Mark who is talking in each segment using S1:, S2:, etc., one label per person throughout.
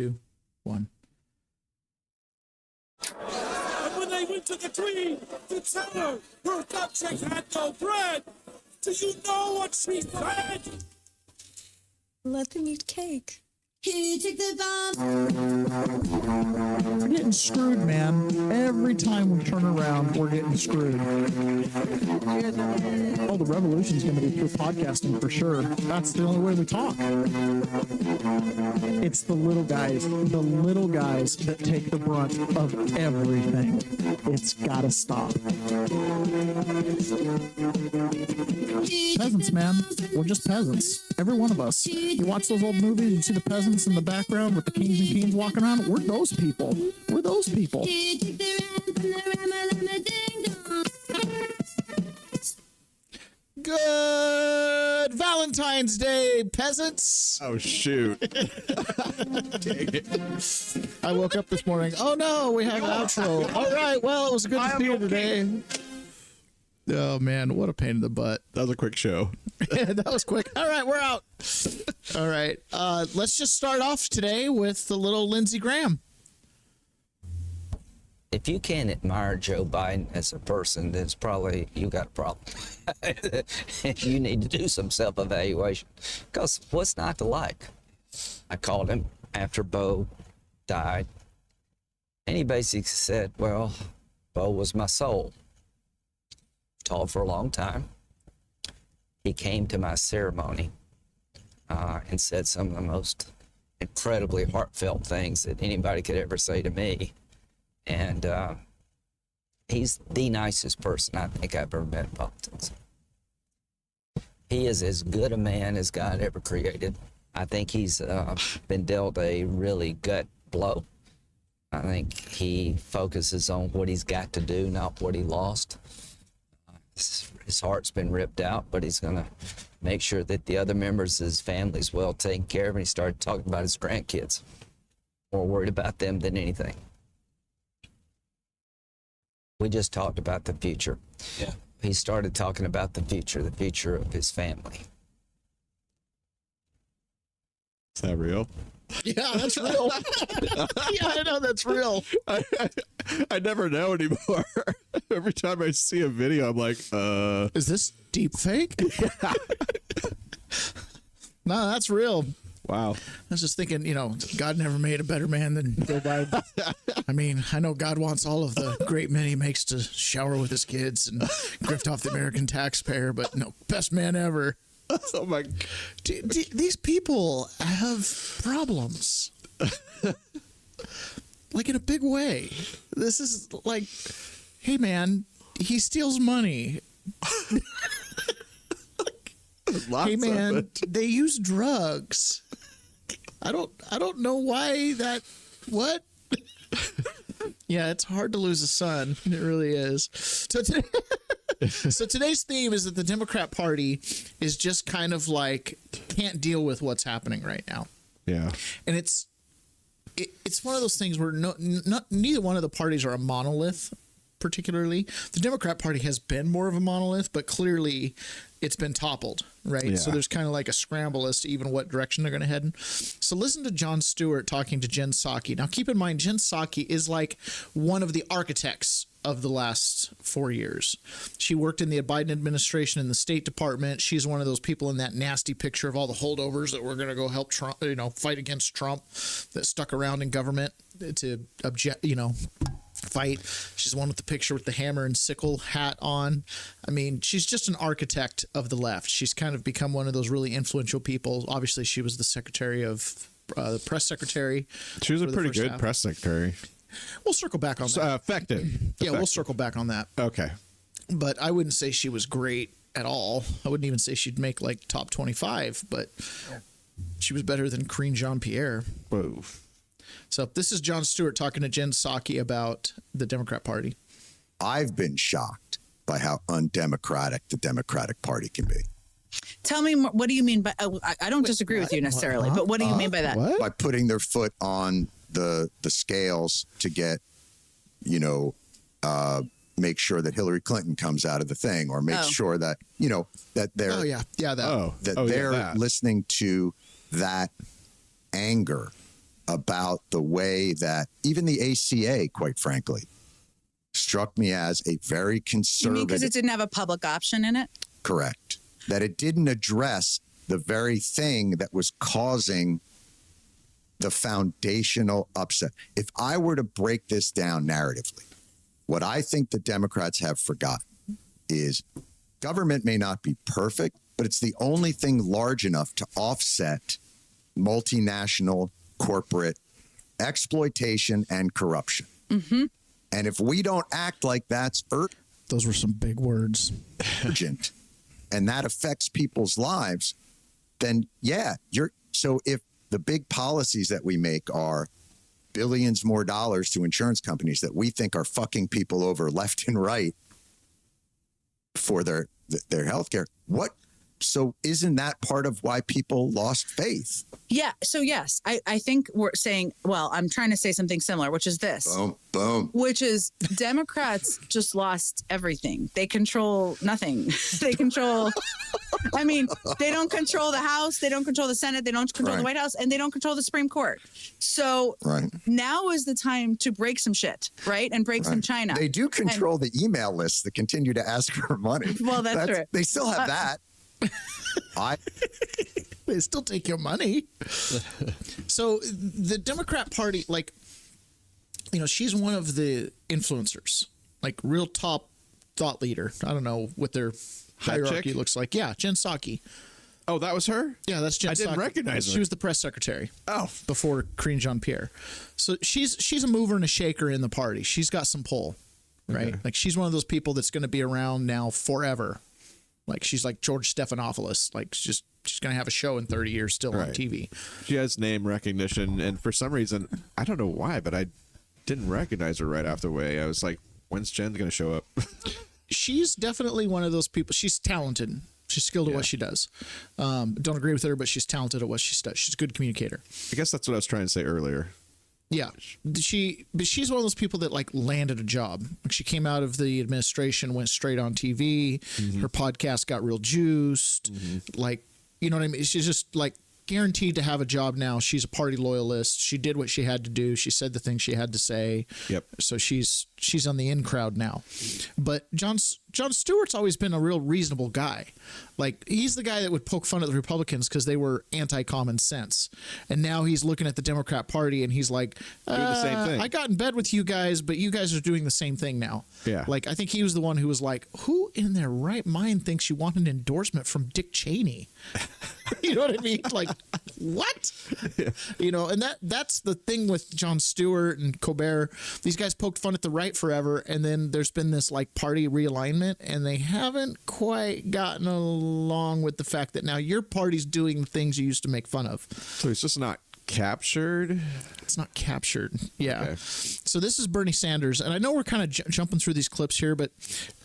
S1: 2, 1.
S2: And when they went to the queen to tell her her cupcake had no bread, do you know what she said?
S3: Let them eat cake.
S4: Who took the bomb?
S1: We're getting screwed, man. Every time we turn around, we're getting screwed. Oh, the revolution's going to be through podcasting for sure. That's the only way we talk. It's the little guys that take the brunt of everything. It's got to stop. Peasants, man. We're just peasants. Every one of us. You watch those old movies, you see the peasants in the background with the kings and queens walking around. We're those people. We're those people. Good Valentine's Day, peasants.
S5: Oh, shoot.
S1: I woke up this morning. Oh, no, we have an outro. All right, well, it was good to see you today. Oh, man, what a pain in the butt.
S5: That was a quick show.
S1: That was quick. All right, we're out. All right, let's just start off today with the little Lindsey Graham.
S6: If you can't admire Joe Biden as a person, then it's probably you got a problem. You need to do some self-evaluation. Because what's not to like? I called him after Bo died, and he basically said, well, Bo was my soul. Taught for a long time. He came to my ceremony and said some of the most incredibly heartfelt things that anybody could ever say to me. And he's the nicest person I think I've ever met in politics. He is as good a man as God ever created. I think he's been dealt a really gut blow. I think he focuses on what he's got to do, not what he lost. His heart's been ripped out, but he's going to make sure that the other members of his family is well taken care of. And he started talking about his grandkids. More worried about them than anything. We just talked about the future.
S2: Yeah.
S6: He started talking about the future of his family.
S5: Is that real?
S1: Yeah, that's real. Yeah, I know that's real.
S5: I never know anymore. Every time I see a video, I'm like,
S1: Is this deep fake? No, that's real.
S5: wow.
S1: I was just thinking, God never made a better man than Joe Biden. I mean, I know God wants all of the great men he makes to shower with his kids and grift off the American taxpayer, but no, best man ever.
S5: Oh my.
S1: These people have problems. Like in a big way. This is like, hey man, he steals money.
S5: Lots
S1: Hey
S5: of
S1: man,
S5: it.
S1: they use drugs. I don't know why that. What? Yeah, it's hard to lose a son. It really is. So today's theme is that the Democrat Party is just kind of like can't deal with what's happening right now,
S5: Yeah.
S1: and it's one of those things where neither one of the parties are a monolith. Particularly, the Democrat Party has been more of a monolith, but clearly it's been toppled, right?
S5: Yeah.
S1: So there's kind of like a scramble as to even what direction they're going to head in. So listen to Jon Stewart talking to Jen Psaki. Now, keep in mind, Jen Psaki is like one of the architects of the last 4 years. She worked in the Biden administration in the State Department. She's one of those people in that nasty picture of all the holdovers that were going to go help Trump, fight against Trump, that stuck around in government to fight. She's the one with the picture with the hammer and sickle hat on. I mean, she's just an architect of the left. She's kind of become one of those really influential people. Obviously, she was the secretary of the press secretary.
S5: She was a
S1: for the
S5: pretty
S1: first
S5: good
S1: half.
S5: press secretary.
S1: We'll circle back on that.
S5: Effective.
S1: Yeah, we'll circle back on that.
S5: Okay.
S1: But I wouldn't say she was great at all. I wouldn't even say she'd make like top 25, but she was better than Karine Jean-Pierre.
S5: Whoa.
S1: So this is Jon Stewart talking to Jen Psaki about the Democrat Party.
S7: I've been shocked by how undemocratic the Democratic Party can be.
S4: Tell me, what do you mean by? I don't disagree with you necessarily, but what do you mean by that?
S1: What?
S7: By putting their foot on the scales to get, make sure that Hillary Clinton comes out of the thing, or make sure that that they're
S1: Oh yeah, that.
S7: that they're listening to that anger about the way that even the ACA, quite frankly, struck me as a very
S4: You
S7: conservative.
S4: mean because it didn't have a public option in it?
S7: Correct. That it didn't address the very thing that was causing the foundational upset. If I were to break this down narratively, what I think the Democrats have forgotten is government may not be perfect, but it's the only thing large enough to offset multinational corporate exploitation and corruption.
S4: Mm-hmm.
S7: And if we don't act like that's
S1: Those were some big words.
S7: urgent and that affects people's lives, then yeah, so if the big policies that we make are billions more dollars to insurance companies that we think are fucking people over left and right for their health care, so isn't that part of why people lost faith?
S4: Yeah. So yes, I think we're saying, well, I'm trying to say something similar, which is this.
S7: Boom, boom.
S4: Which is Democrats just lost everything. They control nothing. They control, I mean, they don't control the House. They don't control the Senate. They don't control the White House, and they don't control the Supreme Court. So now is the time to break some shit, right? And break some China.
S7: They do control the email lists that continue to ask for money.
S4: Well, that's true.
S7: They still have that.
S1: They still take your money. So the Democrat Party, like, she's one of the influencers, like real top thought leader. I don't know what their hierarchy looks like. Yeah, Jen Psaki.
S5: Oh, that was her?
S1: Yeah, that's Jen Psaki.
S5: I didn't recognize her.
S1: She was the press secretary.
S5: Oh.
S1: Before Karine Jean-Pierre. So she's a mover and a shaker in the party. She's got some pull, right? Okay. Like she's one of those people that's going to be around now forever. Like she's like George Stephanopoulos. Like she's going to have a show in 30 years still on TV.
S5: She has name recognition. And for some reason, I don't know why, but I didn't recognize her right off the way. I was like, when's Jen going to show up?
S1: She's definitely one of those people. She's talented. She's skilled at what she does. Don't agree with her, but she's talented at what she does. She's a good communicator.
S5: I guess that's what I was trying to say earlier.
S1: Yeah, but she's one of those people that like landed a job. Like she came out of the administration, went straight on TV. Mm-hmm. Her podcast got real juiced. Mm-hmm. Like, you know what I mean? She's just like guaranteed to have a job now. She's a party loyalist. She did what she had to do. She said the things she had to say. Yep. So she's on the in crowd now. But Jon Stewart's always been a real reasonable guy. Like he's the guy that would poke fun at the Republicans because they were anti-common sense. And now he's looking at the Democrat Party and he's like,
S5: doing the same thing.
S1: I got in bed with you guys, but you guys are doing the same thing now. Yeah. Like I think he was the one who was like, who in their right mind thinks you want an endorsement from Dick Cheney? You know what I mean? Like, what? Yeah. And that's the thing with Jon Stewart and Colbert. These guys poked fun at the right forever, and then there's been this like party realignment, and they haven't quite gotten along with the fact that now your party's doing things you used to make fun of.
S5: So it's just not captured?
S1: It's not captured. Yeah. Okay. So this is Bernie Sanders. And I know we're kind of jumping through these clips here, but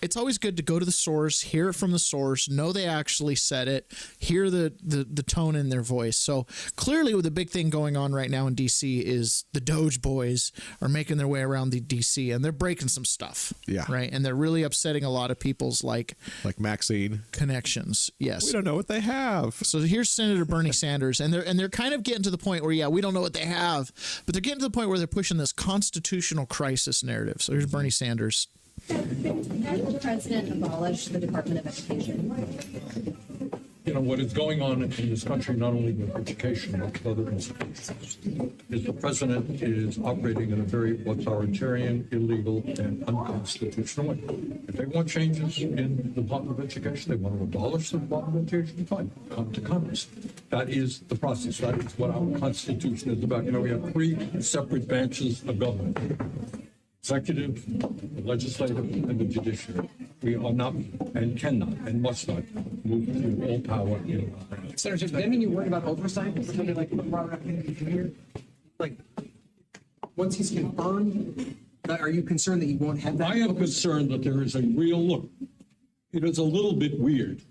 S1: it's always good to go to the source, hear it from the source, know they actually said it, hear the tone in their voice. So clearly the big thing going on right now in D.C. is the Doge boys are making their way around the D.C. and they're breaking some stuff. Yeah. Right. And they're really upsetting a lot of people's like Maxine connections. Yes.
S5: We don't know what they have.
S1: So here's Senator Bernie Sanders, and they're kind of getting to the point where we don't know what they have, but they're getting to the point where they're pushing this constitutional crisis narrative. So here's Bernie Sanders.
S8: Has the president abolished the Department of Education?
S9: What is going on in this country, not only with education, but with other institutions, is the president is operating in a very authoritarian, illegal, and unconstitutional way. If they want changes in the Department of Education, they want to abolish the Department of Education, fine, come to Congress. That is the process. That is what our Constitution is about. We have 3 separate branches of government: executive, the legislative, and the judiciary. We are not and cannot and must not move through all power in our hands.
S10: Senator, does that mean you're worried about oversight for somebody like Robert F. Kennedy Jr.? Like, once he's confirmed, are you concerned that you won't have that?
S9: I am concerned that there is a real look. It is a little bit weird,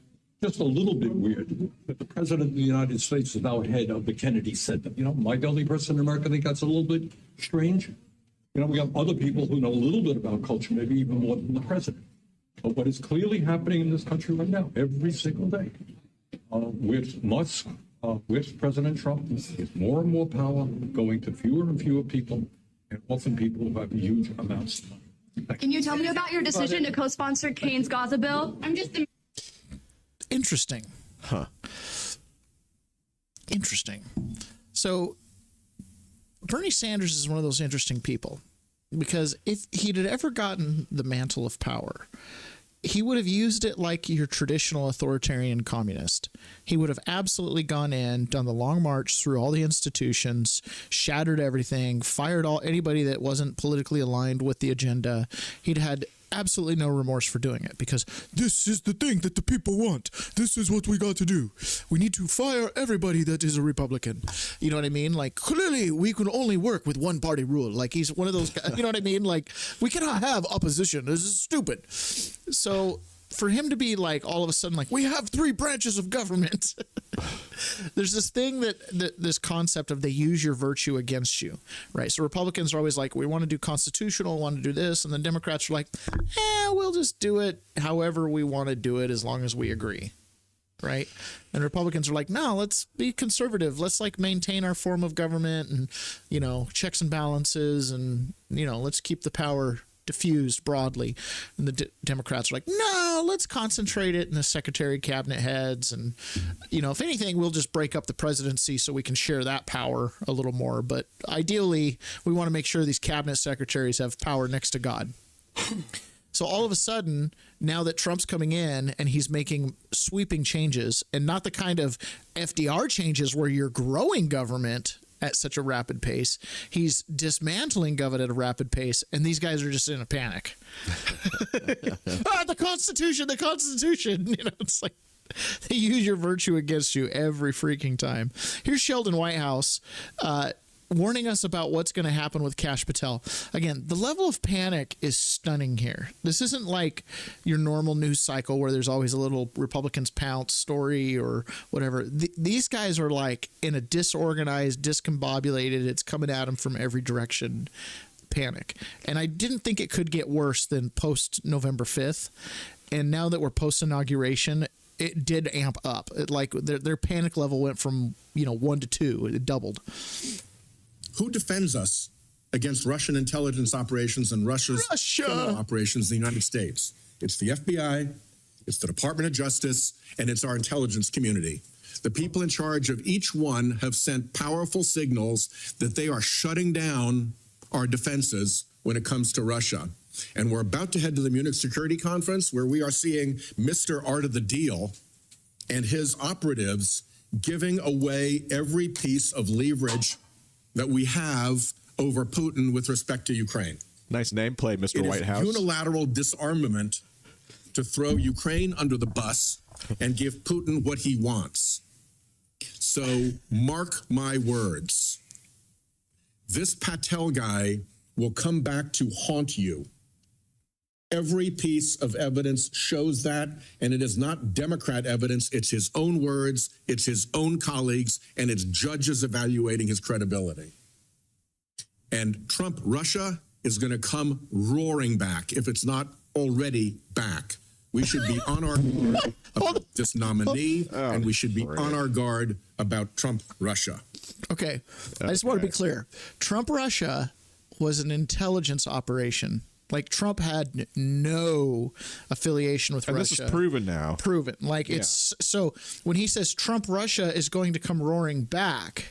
S9: just a little bit weird, that the president of the United States is now head of the Kennedy Center. My only person in America think that's a little bit strange. We have other people who know a little bit about culture, maybe even more than the president. But what is clearly happening in this country right now, every single day, with Musk with President Trump is more and more power going to fewer and fewer people, and often people who have huge amounts of money.
S11: Can you tell me about your decision to co-sponsor Kane's Gaza bill? I'm just
S1: Interesting.
S5: Huh.
S1: Interesting. So Bernie Sanders is one of those interesting people, because if he'd had ever gotten the mantle of power, he would have used it like your traditional authoritarian communist. He would have absolutely gone in, done the long march through all the institutions, shattered everything, fired anybody that wasn't politically aligned with the agenda. He'd had absolutely no remorse for doing it, because this is the thing that the people want. This is what we got to do. We need to fire everybody that is a Republican. You know what I mean? Like, clearly we can only work with one party rule. Like, he's one of those guys, you know what I mean? Like, we cannot have opposition. This is stupid. So for him to be like, all of a sudden, like, we have 3 branches of government. There's this thing this concept of they use your virtue against you, right? So Republicans are always like, we want to do constitutional, want to do this. And then Democrats are like, we'll just do it however we want to do it as long as we agree, right? And Republicans are like, no, let's be conservative. Let's like maintain our form of government and, you know, checks and balances, and, you know, let's keep the power diffused broadly. And the Democrats are like, no, let's concentrate it in the secretary cabinet heads. And, you know, if anything, we'll just break up the presidency so we can share that power a little more. But ideally, we want to make sure these cabinet secretaries have power next to God. So all of a sudden, now that Trump's coming in and he's making sweeping changes, and not the kind of FDR changes where you're growing government at such a rapid pace, he's dismantling government at a rapid pace, and these guys are just in a panic. The Constitution, the Constitution. You know, it's like they use your virtue against you every freaking time. Here's Sheldon Whitehouse warning us about what's going to happen with Kash Patel. Again, the level of panic is stunning here. This isn't like your normal news cycle where there's always a little Republicans pounce story or whatever. These guys are like in a disorganized, discombobulated, it's coming at them from every direction panic. And I didn't think it could get worse than post November 5th. And now that we're post inauguration, it did amp up. Like their panic level went from, 1 to 2. It doubled.
S12: Who defends us against Russian intelligence operations and Russia's criminal operations in the United States? It's the FBI, it's the Department of Justice, and it's our intelligence community. The people in charge of each one have sent powerful signals that they are shutting down our defenses when it comes to Russia. And we're about to head to the Munich Security Conference, where we are seeing Mr. Art of the Deal and his operatives giving away every piece of leverage that we have over Putin with respect to Ukraine.
S5: Nice nameplate, Mr. Whitehouse.
S12: It is unilateral disarmament to throw Ukraine under the bus and give Putin what he wants. So mark my words. This Patel guy will come back to haunt you. Every piece of evidence shows that, and it is not Democrat evidence. It's his own words, it's his own colleagues, and it's judges evaluating his credibility. And Trump Russia is going to come roaring back if it's not already back. We should be on our guard about this nominee, and we should be on our guard about Trump Russia.
S1: Okay, I just want to be clear. Trump Russia was an intelligence operation. Like, Trump had no affiliation with Russia.
S5: This is proven now.
S1: Proven. Like, it's so when he says Trump Russia is going to come roaring back,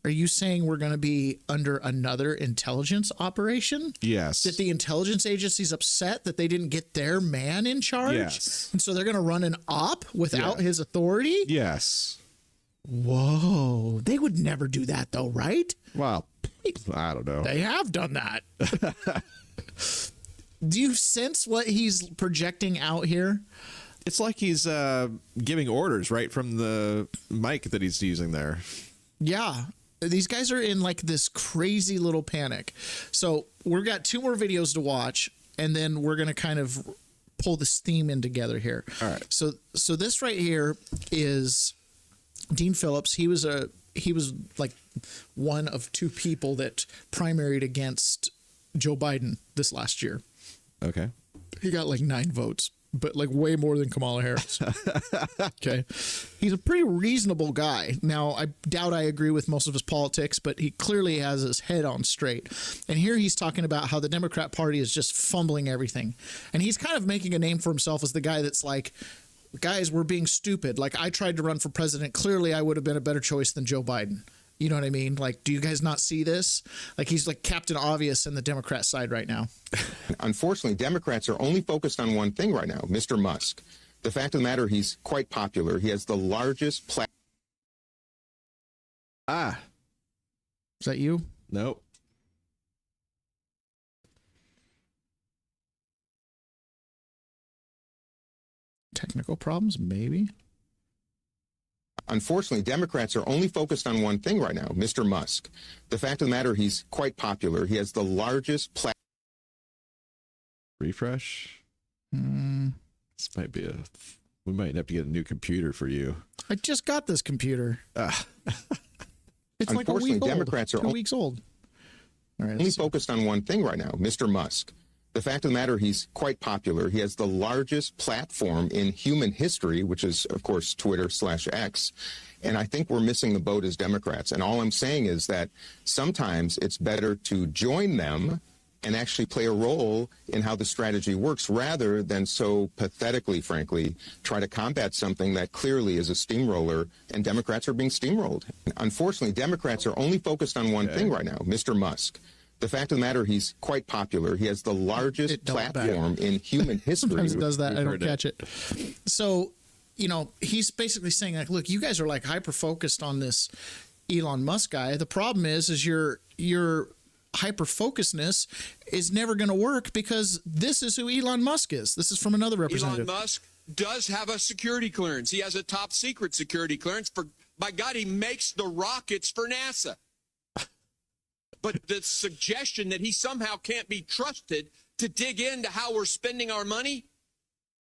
S1: are you saying we're going to be under another intelligence operation?
S5: Yes.
S1: That the intelligence agency's upset that they didn't get their man in charge?
S5: Yes.
S1: And so they're going to run an op without his authority?
S5: Yes.
S1: Whoa. They would never do that, though, right?
S5: Well, I don't know.
S1: They have done that. Do you sense what he's projecting out here?
S5: It's like he's giving orders right from the mic that he's using there.
S1: Yeah. These guys are in like this crazy little panic. So we've got 2 more videos to watch, and then we're going to kind of pull this theme in together here.
S5: All right.
S1: So this right here is Dean Phillips. He was like one of 2 people that primaried against Joe Biden this last year.
S5: Okay.
S1: He got like 9 votes. but like way more than Kamala Harris. Okay. He's a pretty reasonable guy. Now, I doubt I agree with most of his politics, but he clearly has his head on straight. And here he's talking about how the Democrat Party is just fumbling everything. And he's kind of making a name for himself as the guy that's like, guys, we're being stupid. Like, I tried to run for president. Clearly, I would have been a better choice than Joe Biden. You know what I mean? Like, do you guys not see this? Like, he's like Captain Obvious in the Democrat side right now.
S13: Unfortunately, Democrats are only focused on one thing right now, Mr. Musk. The fact of the matter, he's quite popular. He has the largest platform.
S1: Is that you?
S5: Nope.
S1: Technical problems, maybe.
S13: Unfortunately, Democrats are only focused on one thing right now, Mr. Musk. The fact of the matter, he's quite popular. He has the largest platform.
S5: Refresh. This might be we might have to get a new computer for you.
S1: I just got this computer. It's like a
S13: Unfortunately,
S1: week old.
S13: Democrats are
S1: 2 weeks old. All right,
S13: only focused on one thing right now, Mr. Musk. The fact of the matter, he's quite popular. He has the largest platform in human history, which is, of course, Twitter/X. And I think we're missing the boat as Democrats. And all I'm saying is that sometimes it's better to join them and actually play a role in how the strategy works rather than so pathetically, frankly, try to combat something that clearly is a steamroller, and Democrats are being steamrolled. Unfortunately, Democrats are only focused on one thing right now, Mr. Musk. The fact of the matter, he's quite popular. He has the largest platform in human history.
S1: Sometimes it does that. I don't catch it. So, you know, he's basically saying, like, look, you guys are like hyper focused on this Elon Musk guy. The problem is your hyper focusedness is never going to work because this is who Elon Musk is. This is from another representative.
S14: Elon Musk does have a security clearance. He has a top secret security clearance. By God, he makes the rockets for NASA. But the suggestion that he somehow can't be trusted to dig into how we're spending our money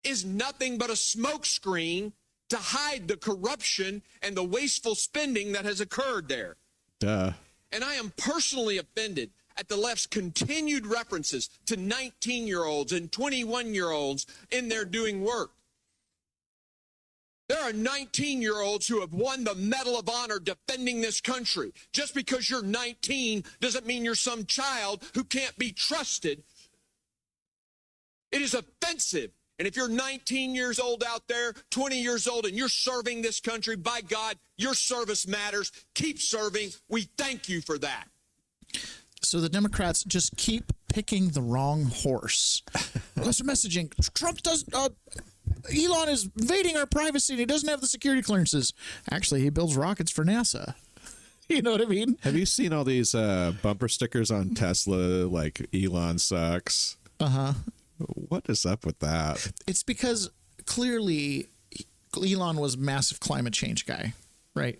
S14: is nothing but a smokescreen to hide the corruption and the wasteful spending that has occurred there.
S5: Duh.
S14: And I am personally offended at the left's continued references to 19-year-olds and 21-year-olds in there doing work. There are 19-year-olds who have won the Medal of Honor defending this country. Just because you're 19 doesn't mean you're some child who can't be trusted. It is offensive. And if you're 19 years old out there, 20 years old, and you're serving this country, by God, your service matters. Keep serving. We thank you for that.
S1: So the Democrats just keep picking the wrong horse. That's messaging. Trump does... Elon is invading our privacy and he doesn't have the security clearances. Actually, he builds rockets for NASA. You know what I mean?
S5: Have you seen all these bumper stickers on Tesla, like Elon sucks?
S1: Uh-huh.
S5: What is up with that?
S1: It's because clearly Elon was a massive climate change guy, right?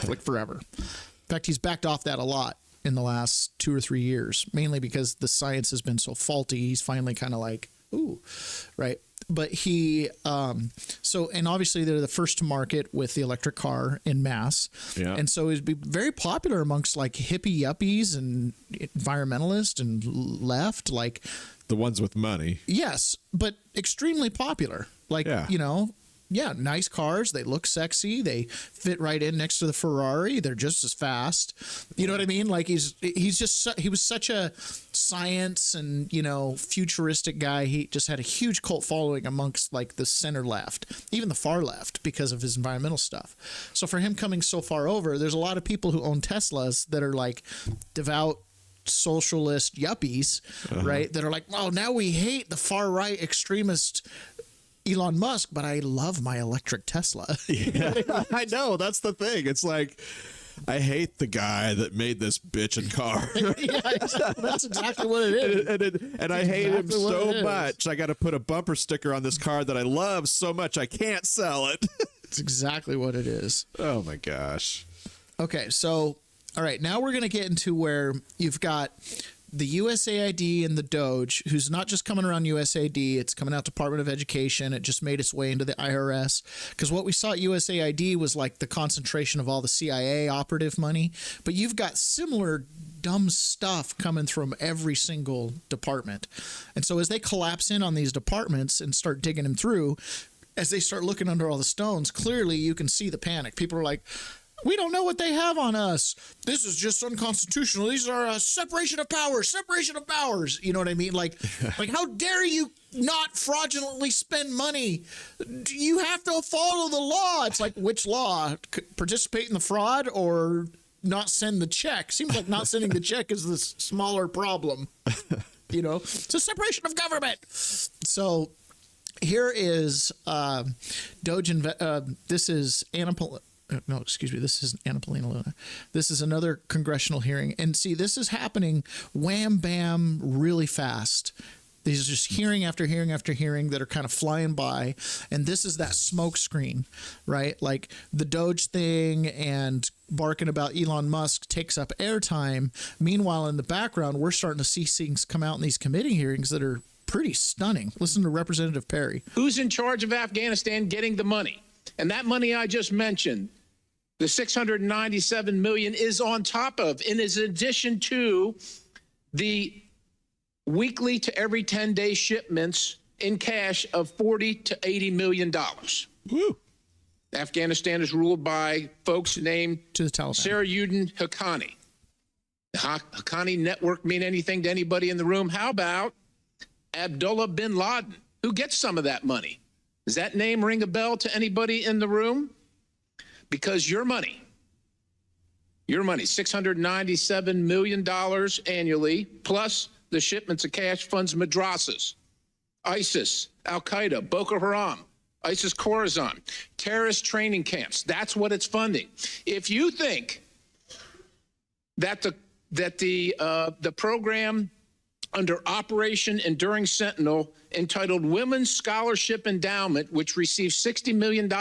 S1: Like forever. In fact, he's backed off that a lot in the last 2 or 3 years, mainly because the science has been so faulty. He's finally kind of like, ooh, right? But he, and obviously they're the first to market with the electric car in mass.
S5: Yeah.
S1: And so it'd be very popular amongst like hippie yuppies and environmentalists and left, like
S5: the ones with money.
S1: Yes, but extremely popular. Like, you know, yeah, nice cars. They look sexy. They fit right in next to the Ferrari. They're just as fast. You know what I mean? Like he was such a science and, you know, futuristic guy. He just had a huge cult following amongst like the center left, even the far left, because of his environmental stuff. So for him coming so far over, there's a lot of people who own Teslas that are like devout socialist yuppies, right? That are like, oh, now we hate the far right extremist Elon Musk, but I love my electric Tesla.
S5: Yeah, I know. That's the thing. It's like, I hate the guy that made this bitchin' car.
S1: Yeah, that's exactly what it is.
S5: And I hate him so much. I got to put a bumper sticker on this car that I love so much I can't sell it.
S1: It's exactly what it is.
S5: Oh my gosh.
S1: Okay, so all right, now we're going to get into where you've got the USAID and the Doge, who's not just coming around USAID, it's coming out Department of Education. It just made its way into the IRS. Because what we saw at USAID was like the concentration of all the CIA operative money. But you've got similar dumb stuff coming from every single department. And so as they collapse in on these departments and start digging them through, as they start looking under all the stones, clearly you can see the panic. People are like, we don't know what they have on us. This is just unconstitutional. These are separation of powers. You know what I mean? Like how dare you not fraudulently spend money? You have to follow the law. It's like, which law? Participate in the fraud or not send the check? Seems like not sending the check is the smaller problem. You know, it's a separation of government. So here is Doge. This is this isn't Anna Paulina Luna. This is another congressional hearing. And see, this is happening wham, bam, really fast. These are just hearing after hearing after hearing that are kind of flying by. And this is that smoke screen, right? Like the Doge thing and barking about Elon Musk takes up airtime. Meanwhile, in the background, we're starting to see things come out in these committee hearings that are pretty stunning. Listen to Representative Perry.
S15: Who's in charge of Afghanistan getting the money? And that money I just mentioned, the $697 million, is on top of and is in addition to the weekly to every 10-day shipments in cash of $40 to $80 million.
S1: Woo.
S15: Afghanistan is ruled by folks named
S1: to the Taliban.
S15: Sarayudin Haqqani. The Haqqani network mean anything to anybody in the room? How about Abdullah bin Laden? Who gets some of that money? Does that name ring a bell to anybody in the room? Because your money, $697 million annually, plus the shipments of cash funds madrasas, ISIS, Al-Qaeda, Boko Haram, ISIS Khorasan, terrorist training camps. That's what it's funding. If you think that the program under Operation Enduring Sentinel, entitled Women's Scholarship Endowment, which receives $60 million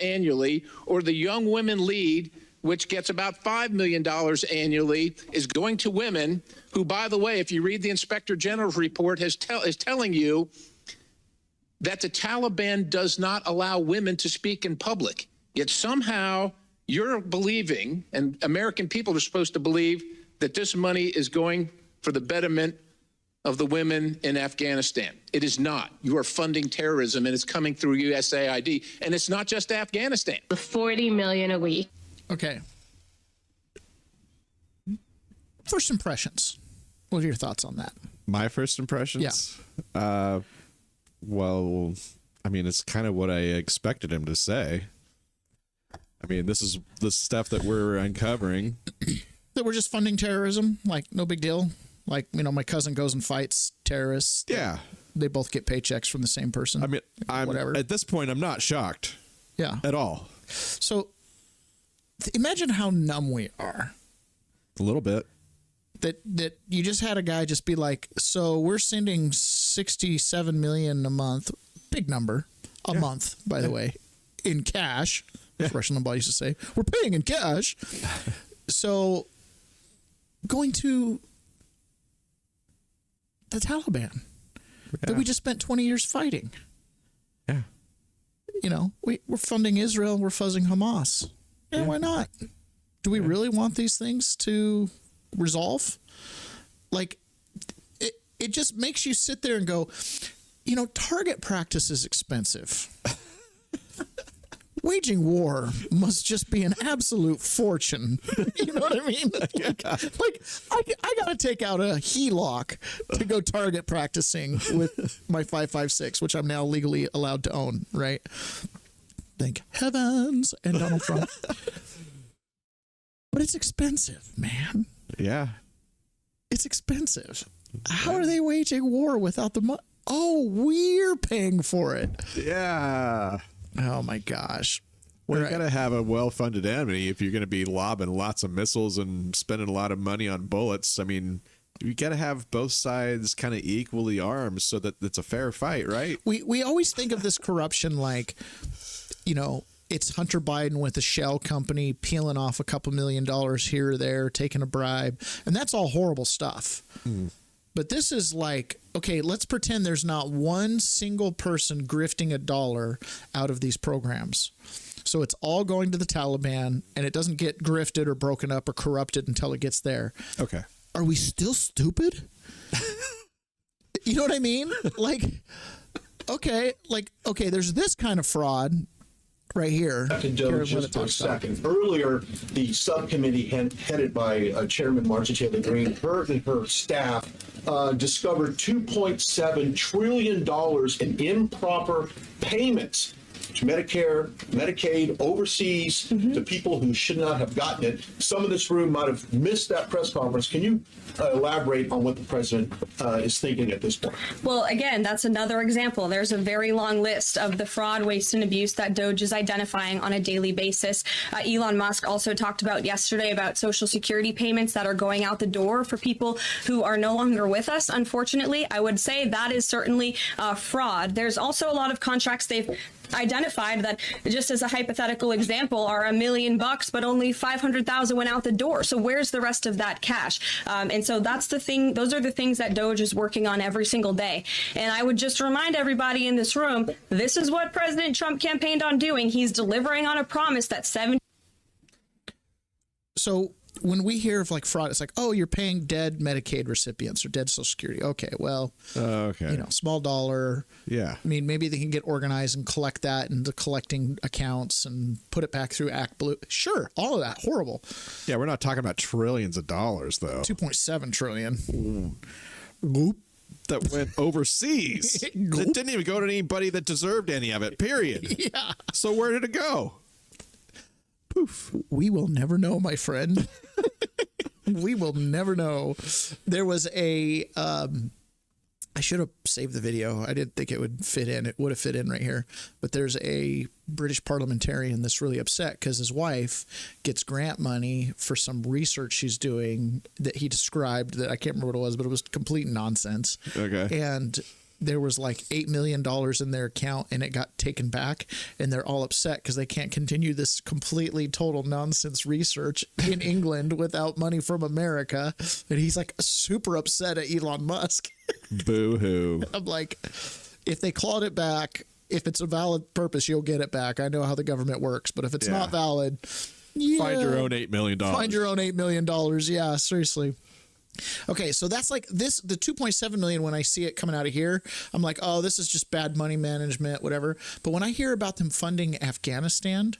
S15: annually, or the Young Women Lead, which gets about $5 million annually, is going to women who, by the way, if you read the Inspector General's report, is telling you that the Taliban does not allow women to speak in public. Yet somehow you're believing, and American people are supposed to believe, that this money is going for the betterment of the women in Afghanistan. It is not. You are funding terrorism, and it's coming through USAID. And it's not just Afghanistan.
S11: $40 million a week.
S1: Okay. First impressions. What are your thoughts on that?
S5: My first impressions? Yeah. Well, I mean, it's kind of what I expected him to say. I mean, this is the stuff that we're uncovering.
S1: That we're just funding terrorism? Like, no big deal? Like, you know, my cousin goes and fights terrorists.
S5: Yeah.
S1: They both get paychecks from the same person.
S5: I mean, whatever. At this point, I'm not shocked.
S1: Yeah.
S5: At all.
S1: So imagine how numb we are.
S5: A little bit.
S1: That you just had a guy just be like, so we're sending $67 million a month, big number, a month, by the way, in cash. Rush Limbaugh used to say, we're paying in cash. So going to the Taliban that we just spent 20 years fighting.
S5: Yeah.
S1: You know, we're funding Israel. We're fuzzing Hamas. Yeah, why not? Do we really want these things to resolve? Like, it just makes you sit there and go, you know, target practice is expensive. Waging war must just be an absolute fortune. You know what I mean? Like I got to take out a HELOC to go target practicing with my 5.56, which I'm now legally allowed to own, right? Thank heavens and Donald Trump. But it's expensive, man.
S5: Yeah.
S1: It's expensive. How are they waging war without the money? Oh, we're paying for it.
S5: Yeah.
S1: Oh my gosh.
S5: Well, you got to have a well-funded enemy if you're going to be lobbing lots of missiles and spending a lot of money on bullets. I mean, you got to have both sides kind of equally armed so that it's a fair fight, right?
S1: We always think of this corruption like, you know, it's Hunter Biden with a shell company peeling off a couple $1 million here or there, taking a bribe, and that's all horrible stuff. But this is like, okay, let's pretend there's not one single person grifting a dollar out of these programs. So it's all going to the Taliban, and it doesn't get grifted or broken up or corrupted until it gets there.
S5: Okay.
S1: Are we still stupid? You know what I mean? Like, okay, there's this kind of fraud right here.
S16: To Doge just for a second. Earlier, the subcommittee headed by Chairman Marjorie Taylor Greene, her and her staff discovered $2.7 trillion in improper payments to Medicare, Medicaid, overseas, to people who should not have gotten it. Some of this room might have missed that press conference. Can you elaborate on what the president is thinking at this point?
S11: Well, again, that's another example. There's a very long list of the fraud, waste, and abuse that Doge is identifying on a daily basis. Elon Musk also talked about yesterday about Social Security payments that are going out the door for people who are no longer with us. Unfortunately, I would say that is certainly fraud. There's also a lot of contracts they've identified that, just as a hypothetical example, are $1 million, but only 500,000 went out the door. So where's the rest of that cash? And so that's the thing. Those are the things that Doge is working on every single day. And I would just remind everybody in this room, this is what President Trump campaigned on doing. He's delivering on a promise that 70.
S1: So when we hear of like fraud, it's like, oh, you're paying dead Medicaid recipients or dead Social Security. Okay, well, small dollar.
S5: Yeah.
S1: I mean, maybe they can get organized and collect that into collecting accounts and put it back through Act Blue. Sure, all of that. Horrible.
S5: Yeah, we're not talking about trillions of dollars, though.
S1: 2.7 trillion.
S5: Goop. That went overseas. That didn't even go to anybody that deserved any of it, period.
S1: Yeah.
S5: So where did it go?
S1: Poof. We will never know, my friend. We will never know. There was a, I should have saved the video. I didn't think it would fit in. It would have fit in right here. But there's a British parliamentarian that's really upset because his wife gets grant money for some research she's doing that he described that I can't remember what it was, but it was complete nonsense.
S5: Okay.
S1: And there was like $8 million in their account and it got taken back, and they're all upset because they can't continue this completely total nonsense research in England without money from America. And he's like super upset at Elon Musk.
S5: Boo-hoo.
S1: I'm like, if they clawed it back, if it's a valid purpose, you'll get it back. I know how the government works, but if it's not valid,
S5: find your own $8 million.
S1: Find your own $8 million. Yeah, seriously. Okay, so that's like this, the 2.7 million, when I see it coming out of here, I'm like, oh, this is just bad money management, whatever. But when I hear about them funding Afghanistan,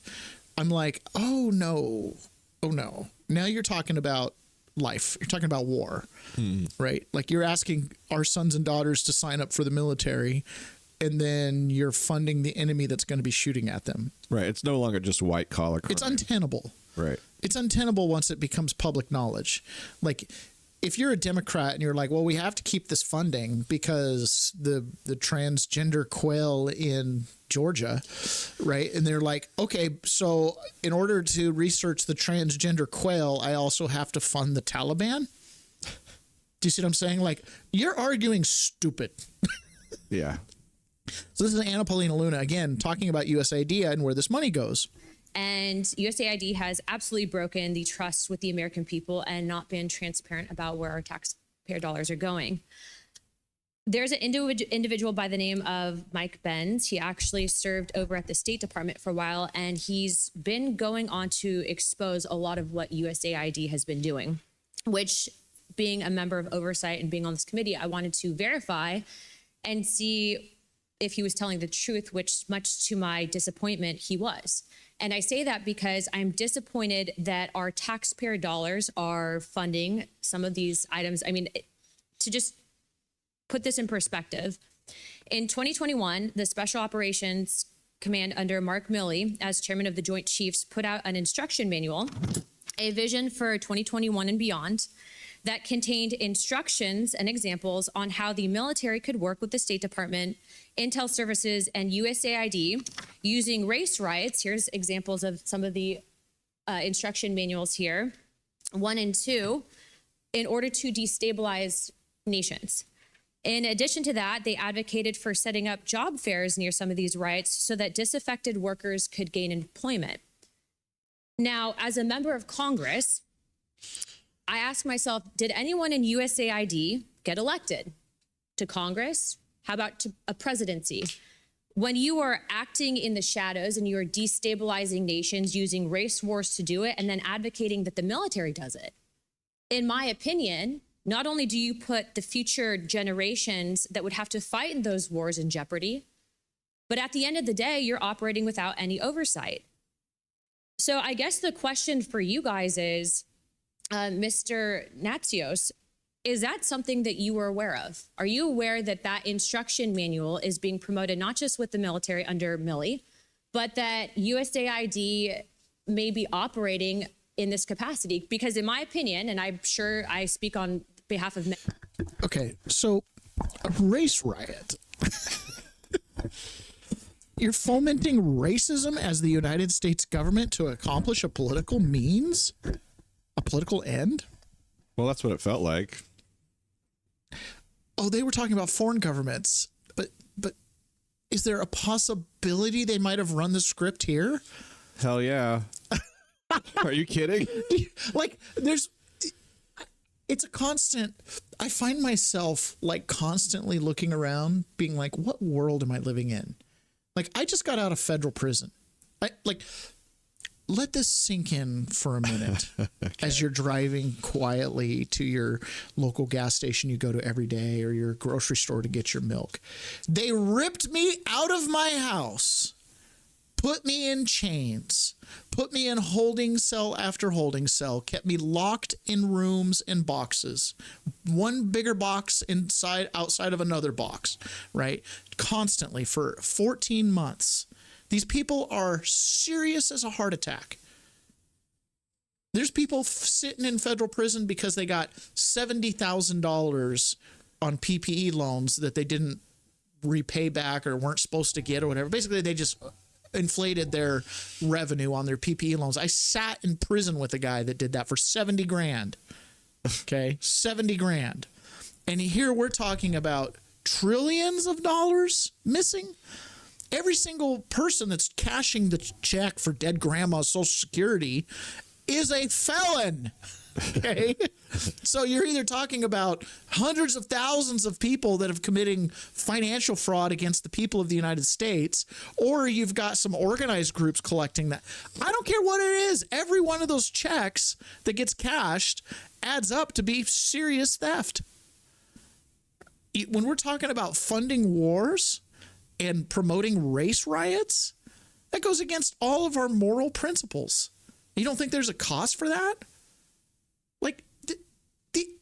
S1: I'm like, oh no. Now you're talking about life. You're talking about war, right? Like you're asking our sons and daughters to sign up for the military, and then you're funding the enemy that's going to be shooting at them.
S5: Right. It's no longer just white collar crime.
S1: It's untenable.
S5: Right.
S1: It's untenable once it becomes public knowledge. Like, if you're a Democrat and you're like, well, we have to keep this funding because the transgender quail in Georgia, right? And they're like, okay, so in order to research the transgender quail, I also have to fund the Taliban? Do you see what I'm saying? Like, you're arguing stupid.
S5: Yeah.
S1: So this is Anna Paulina Luna, again, talking about USAID and where this money goes.
S17: And USAID has absolutely broken the trust with the American people and not been transparent about where our taxpayer dollars are going. There's an individual by the name of Mike Benz. He actually served over at the State Department for a while, and he's been going on to expose a lot of what USAID has been doing, which, being a member of oversight and being on this committee, I wanted to verify and see if he was telling the truth, which, much to my disappointment, he was. And I say that because I'm disappointed that our taxpayer dollars are funding some of these items. I mean, to just put this in perspective, in 2021, the Special Operations Command under Mark Milley, as chairman of the Joint Chiefs, put out an instruction manual, a vision for 2021 and beyond, that contained instructions and examples on how the military could work with the State Department, Intel Services, and USAID using race riots. Here's examples of some of the instruction manuals here, 1 and 2, in order to destabilize nations. In addition to that, they advocated for setting up job fairs near some of these riots so that disaffected workers could gain employment. Now, as a member of Congress, I ask myself, did anyone in USAID get elected to Congress? How about to a presidency? When you are acting in the shadows and you are destabilizing nations using race wars to do it and then advocating that the military does it, in my opinion, not only do you put the future generations that would have to fight in those wars in jeopardy, but at the end of the day, you're operating without any oversight. So I guess the question for you guys is, Mr. Natsios, is that something that you were aware of? Are you aware that that instruction manual is being promoted not just with the military under Milley, but that USAID may be operating in this capacity? Because in my opinion, and I'm sure I speak on behalf of many.
S1: Okay, so a race riot. You're fomenting racism as the United States government to accomplish a political means? A political end?
S5: Well, that's what it felt like.
S1: Oh, they were talking about foreign governments, but is there a possibility they might have run the script here?
S5: Hell yeah. Are you kidding?
S1: Like, it's a constant. I find myself like constantly looking around being like, what world am I living in? Like, I just got out of federal prison. Let this sink in for a minute. Okay. As you're driving quietly to your local gas station you go to every day, or your grocery store to get your milk. They ripped me out of my house, put me in chains, put me in holding cell after holding cell, kept me locked in rooms and boxes, one bigger box outside of another box, right? Constantly for 14 months. These people are serious as a heart attack. There's people sitting in federal prison because they got $70,000 on PPE loans that they didn't repay back or weren't supposed to get or whatever. Basically, they just inflated their revenue on their PPE loans. I sat in prison with a guy that did that for 70 grand. Okay, 70 grand. And here we're talking about trillions of dollars missing. Every single person that's cashing the check for dead grandma's Social Security is a felon. Okay. So you're either talking about hundreds of thousands of people that have committing financial fraud against the people of the United States, or you've got some organized groups collecting that. I don't care what it is. Every one of those checks that gets cashed adds up to be serious theft. When we're talking about funding wars and promoting race riots, that goes against all of our moral principles. You don't think there's a cost for that? Like,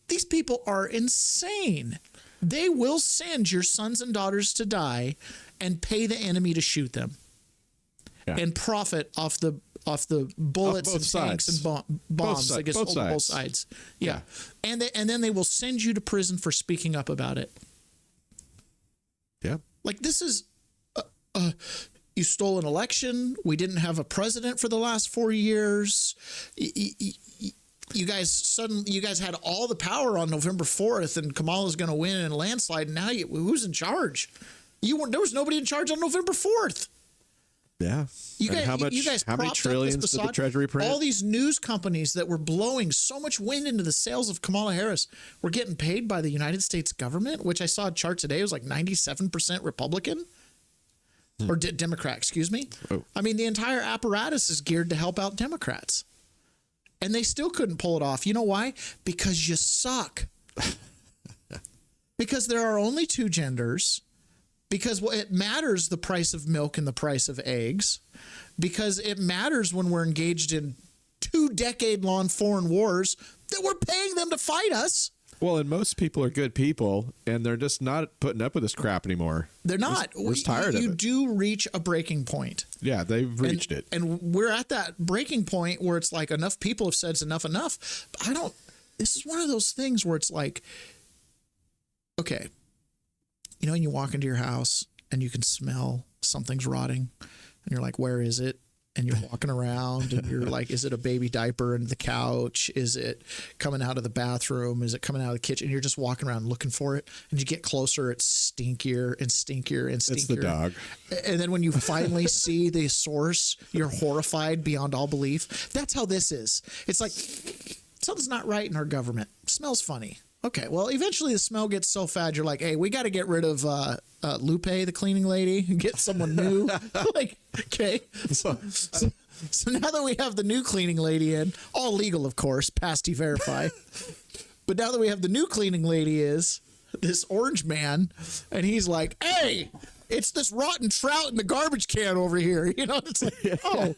S1: these people are insane. They will send your sons and daughters to die and pay the enemy to shoot them, and profit off the bullets and tanks and bombs. I guess both sides. Yeah. And then they will send you to prison for speaking up about it.
S5: Yeah.
S1: Like, this is, you stole an election. We didn't have a president for the last 4 years. You guys had all the power on November 4th, and Kamala's going to win in a landslide. And now who's in charge? There was nobody in charge on November 4th.
S5: Yeah. How many trillions did the Treasury print?
S1: All these news companies that were blowing so much wind into the sails of Kamala Harris were getting paid by the United States government, which I saw a chart today. It was like 97% Republican or Democrat, excuse me. Oh. I mean, the entire apparatus is geared to help out Democrats. And they still couldn't pull it off. You know why? Because you suck. Because there are only two genders. Because it matters the price of milk and the price of eggs. Because it matters when we're engaged in 2-decade-long foreign wars that we're paying them to fight us.
S5: Well, and most people are good people, and they're just not putting up with this crap anymore.
S1: They're not.
S5: We're tired of it.
S1: You do reach a breaking point.
S5: Yeah, they've reached it.
S1: And we're at that breaking point where it's like enough people have said it's enough. But this is one of those things where it's like, okay, and you walk into your house and you can smell something's rotting and you're like, where is it? And you're walking around and you're like, is it a baby diaper in the couch? Is it coming out of the bathroom? Is it coming out of the kitchen? And you're just walking around looking for it. And you get closer, it's stinkier and stinkier and stinkier.
S5: It's the dog.
S1: And then when you finally see the source, you're horrified beyond all belief. That's how this is. It's like, something's not right in our government. It smells funny. Okay, well, eventually the smell gets so bad, you're like, hey, we got to get rid of Lupe, the cleaning lady, and get someone new. Like, okay. So now that we have the new cleaning lady in, all legal, of course, past E-Verify. But now that we have the new cleaning lady is this orange man, and he's like, hey, it's this rotten trout in the garbage can over here. You know, it's like, oh,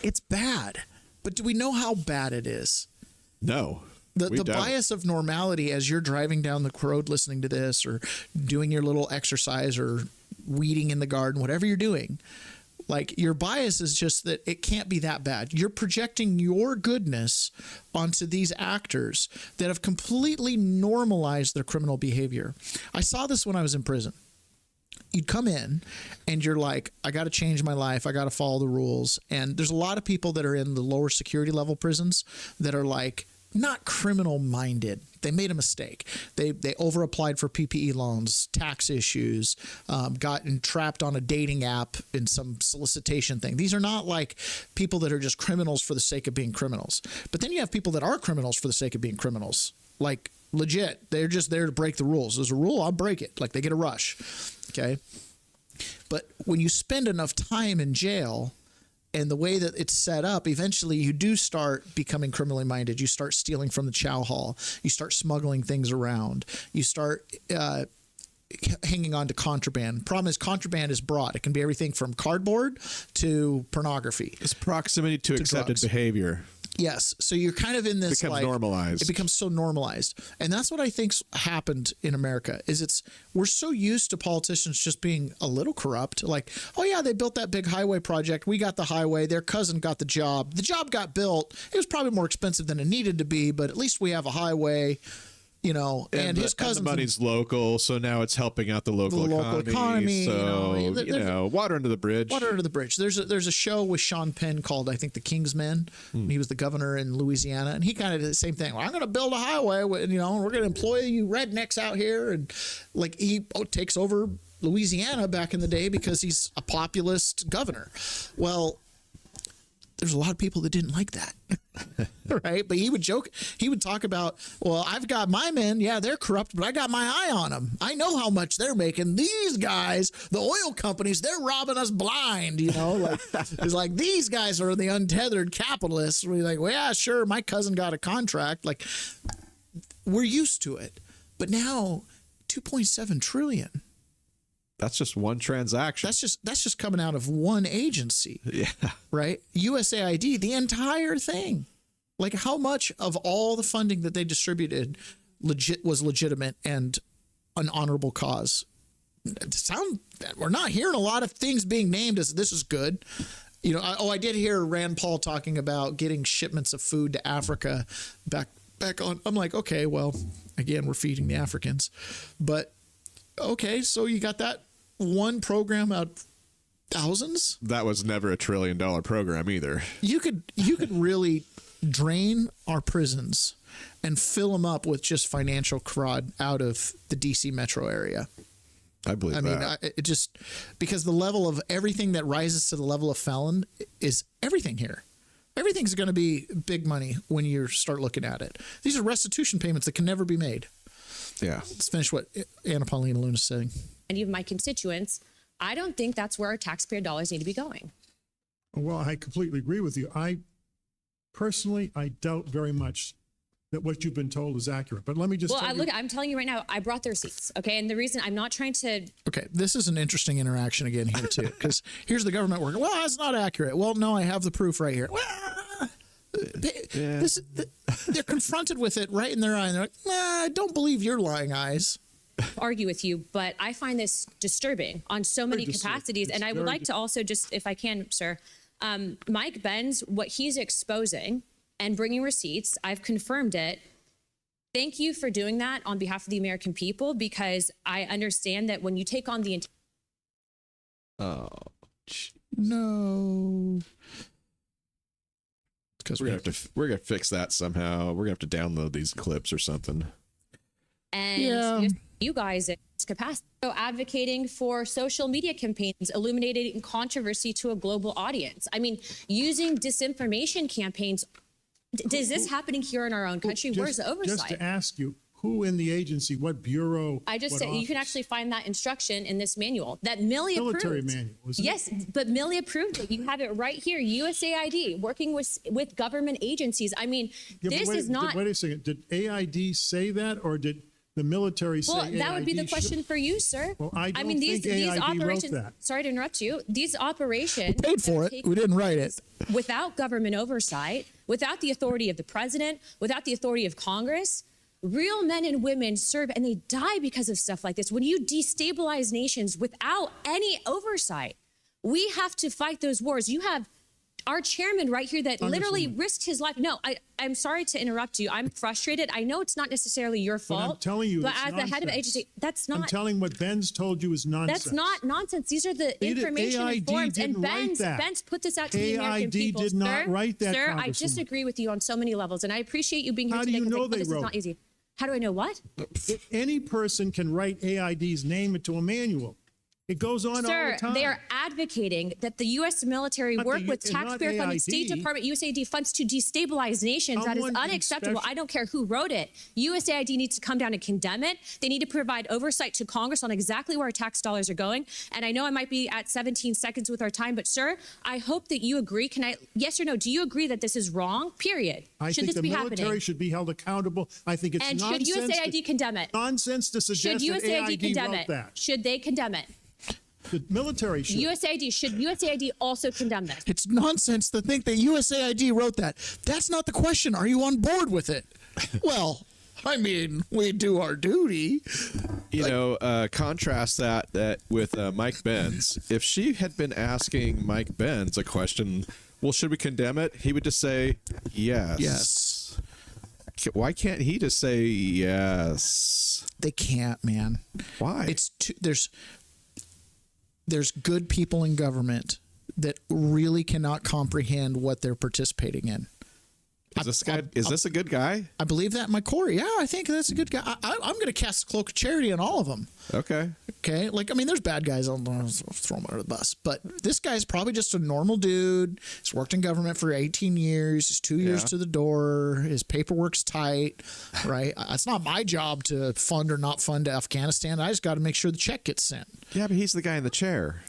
S1: it's bad. But do we know how bad it is?
S5: No.
S1: The bias of normality as you're driving down the road listening to this or doing your little exercise or weeding in the garden, whatever you're doing, like your bias is just that it can't be that bad. You're projecting your goodness onto these actors that have completely normalized their criminal behavior. I saw this when I was in prison. You'd come in and you're like, I got to change my life. I got to follow the rules. And there's a lot of people that are in the lower security level prisons that are like, not criminal minded. They made a mistake. They over applied for PPE loans, tax issues, got entrapped on a dating app in some solicitation thing. These are not like people that are just criminals for the sake of being criminals. But then you have people that are criminals for the sake of being criminals. Like legit, they're just there to break the rules. There's a rule, I'll break it. Like they get a rush. Okay. But when you spend enough time in jail, and the way that it's set up, eventually you do start becoming criminally minded. You start stealing from the chow hall. You start smuggling things around. You start hanging on to contraband. Problem is, contraband is broad. It can be everything from cardboard to pornography.
S5: It's proximity to accepted behavior.
S1: Yes. So you're kind of in this,
S5: becomes normalized.
S1: It becomes so normalized. And that's what I think's happened in America is we're so used to politicians just being a little corrupt. Like, oh yeah, they built that big highway project. We got the highway. Their cousin got the job. The job got built. It was probably more expensive than it needed to be, but at least we have a highway. You know, and his cousin.
S5: The money's local, so now it's helping out the local economy. So you know, water under the bridge.
S1: Water under the bridge. There's a show with Sean Penn called, I think, The King's Men. He was the governor in Louisiana, and he kind of did the same thing. Well, I'm going to build a highway, and you know, we're going to employ you rednecks out here, and like he takes over Louisiana back in the day because he's a populist governor. Well, there's a lot of people that didn't like that. Right. But he would joke. He would talk about, well, I've got my men. Yeah, they're corrupt, but I got my eye on them. I know how much they're making. These guys, the oil companies, they're robbing us blind. You know, like it's like these guys are the untethered capitalists. We're like, well, yeah, sure. My cousin got a contract. Like we're used to it. But now 2.7 trillion.
S5: That's just one transaction.
S1: That's just coming out of one agency.
S5: Yeah.
S1: Right? USAID, the entire thing. Like how much of all the funding that they distributed was legitimate and an honorable cause? We're not hearing a lot of things being named as this is good. You know, I did hear Rand Paul talking about getting shipments of food to Africa back on. I'm like, okay, well, again, we're feeding the Africans. But okay, so you got that one program out of thousands?
S5: That was never $1 trillion program either.
S1: You could really drain our prisons and fill them up with just financial fraud out of the DC metro area.
S5: I believe that.
S1: It just because the level of everything that rises to the level of felon is everything here. Everything's going to be big money when you start looking at it. These are restitution payments that can never be made.
S5: Yeah.
S1: Let's finish what Anna Paulina Luna is saying.
S17: Any of my constituents, I don't think that's where our taxpayer dollars need to be going.
S18: Well, I completely agree with you. I doubt very much that what you've been told is accurate. But let me just
S17: I'm telling you right now, I brought the receipts. Okay. And the reason I'm not trying to.
S1: Okay. This is an interesting interaction again here too, because here's the government working. Well, that's not accurate. Well, no, I have the proof right here. They're confronted with it right in their eye. And they're like, nah, I don't believe your lying eyes.
S17: Argue with you, but I find this disturbing on so many capacities. And I would like to also just, if I can, sir, Mike Benz, what he's exposing and bringing receipts, I've confirmed it. Thank you for doing that on behalf of the American people, because I understand that when you take on the
S1: no.
S5: Because we're gonna fix that somehow. We're gonna have to download these clips or something.
S17: And you guys in this capacity, so advocating for social media campaigns, illuminating controversy to a global audience. I mean, using disinformation campaigns Is this happening here in our own country? Where's the oversight?
S18: Just to ask you, who in the agency, what bureau?
S17: I just
S18: what
S17: said you can
S18: office?
S17: actually find that instruction in this manual that Millie
S18: Military
S17: approved.
S18: manual, isn't it?
S17: Yes, but Millie approved it. You have it right here. USAID working with government agencies. I mean,
S18: Yeah, but
S17: this
S18: wait,
S17: is not.
S18: Wait a second. Did AID say that, or did the military say?
S17: Well, that would be the
S18: AID
S17: question for you, sir.
S18: Well, I don't
S17: mean, these
S18: think AID wrote
S17: operations.
S18: that.
S17: Sorry to interrupt you. These operations
S1: Paid for it. We didn't write it.
S17: without government oversight, without the authority of the president, without the authority of Congress. Real men and women serve and they die because of stuff like this. When you destabilize nations without any oversight, we have to fight those wars. You have our chairman right here that literally risked his life. No, I'm sorry to interrupt you. I'm frustrated. I know it's not necessarily your fault.
S18: But I'm telling you,
S17: but
S18: it's
S17: as the head of
S18: nonsense.
S17: agency, that's not.
S18: I'm telling what Ben's told you is nonsense.
S17: That's not nonsense. These are the information and
S18: AID
S17: forms. And
S18: didn't write that.
S17: Ben's put this out to the American
S18: AID
S17: people.
S18: did not
S17: Sir,
S18: write that,
S17: Sir, I
S18: Congresswoman.
S17: disagree with you on so many levels. And I appreciate you being here
S18: How do
S17: today.
S18: you know
S17: because
S18: they
S17: this is
S18: wrote
S17: not
S18: it?
S17: easy. How do I know what?
S18: Any person can write AID's name into a manual. It goes on all
S17: Sir,
S18: the time.
S17: they are advocating that the U.S. military
S18: Not
S17: work
S18: the-
S17: with
S18: and not
S17: taxpayer funded State
S18: AID.
S17: Department, USAID funds to destabilize nations. That is
S18: Someone can
S17: unacceptable.
S18: special-
S17: I don't care who wrote it. USAID needs to come down and condemn it. They need to provide oversight to Congress on exactly where our tax dollars are going. And I know I might be at 17 seconds with our time, but sir, I hope that you agree. Can I, yes or no, do you agree that this is wrong? Period.
S18: I
S17: Should
S18: think
S17: this
S18: the
S17: be
S18: military
S17: happening?
S18: should be held accountable. I think it's
S17: And should
S18: nonsense.
S17: USAID condemn it?
S18: Nonsense to
S17: Should
S18: suggest that
S17: USAID
S18: AID
S17: condemn
S18: wrote
S17: it?
S18: that.
S17: Should they condemn it?
S18: The military should.
S17: Should USAID also condemn this?
S1: It's nonsense to think that USAID wrote that. That's not the question. Are you on board with it? Well, I mean, we do our duty.
S5: Contrast that with Mike Benz. If she had been asking Mike Benz a question, well, should we condemn it? He would just say yes.
S1: Yes.
S5: Why can't he just say yes?
S1: They can't, man.
S5: Why?
S1: It's there's good people in government that really cannot comprehend what they're participating in.
S5: Is this a good guy?
S1: I believe that in my core. Yeah, I think that's a good guy. I'm going to cast a cloak of charity on all of them.
S5: Okay.
S1: Okay. Like, I mean, there's bad guys. I'll throw them under the bus. But this guy's probably just a normal dude. He's worked in government for 18 years. He's 2 years to the door. His paperwork's tight, right? It's not my job to fund or not fund Afghanistan. I just got to make sure the check gets sent.
S5: Yeah, but he's the guy in the chair.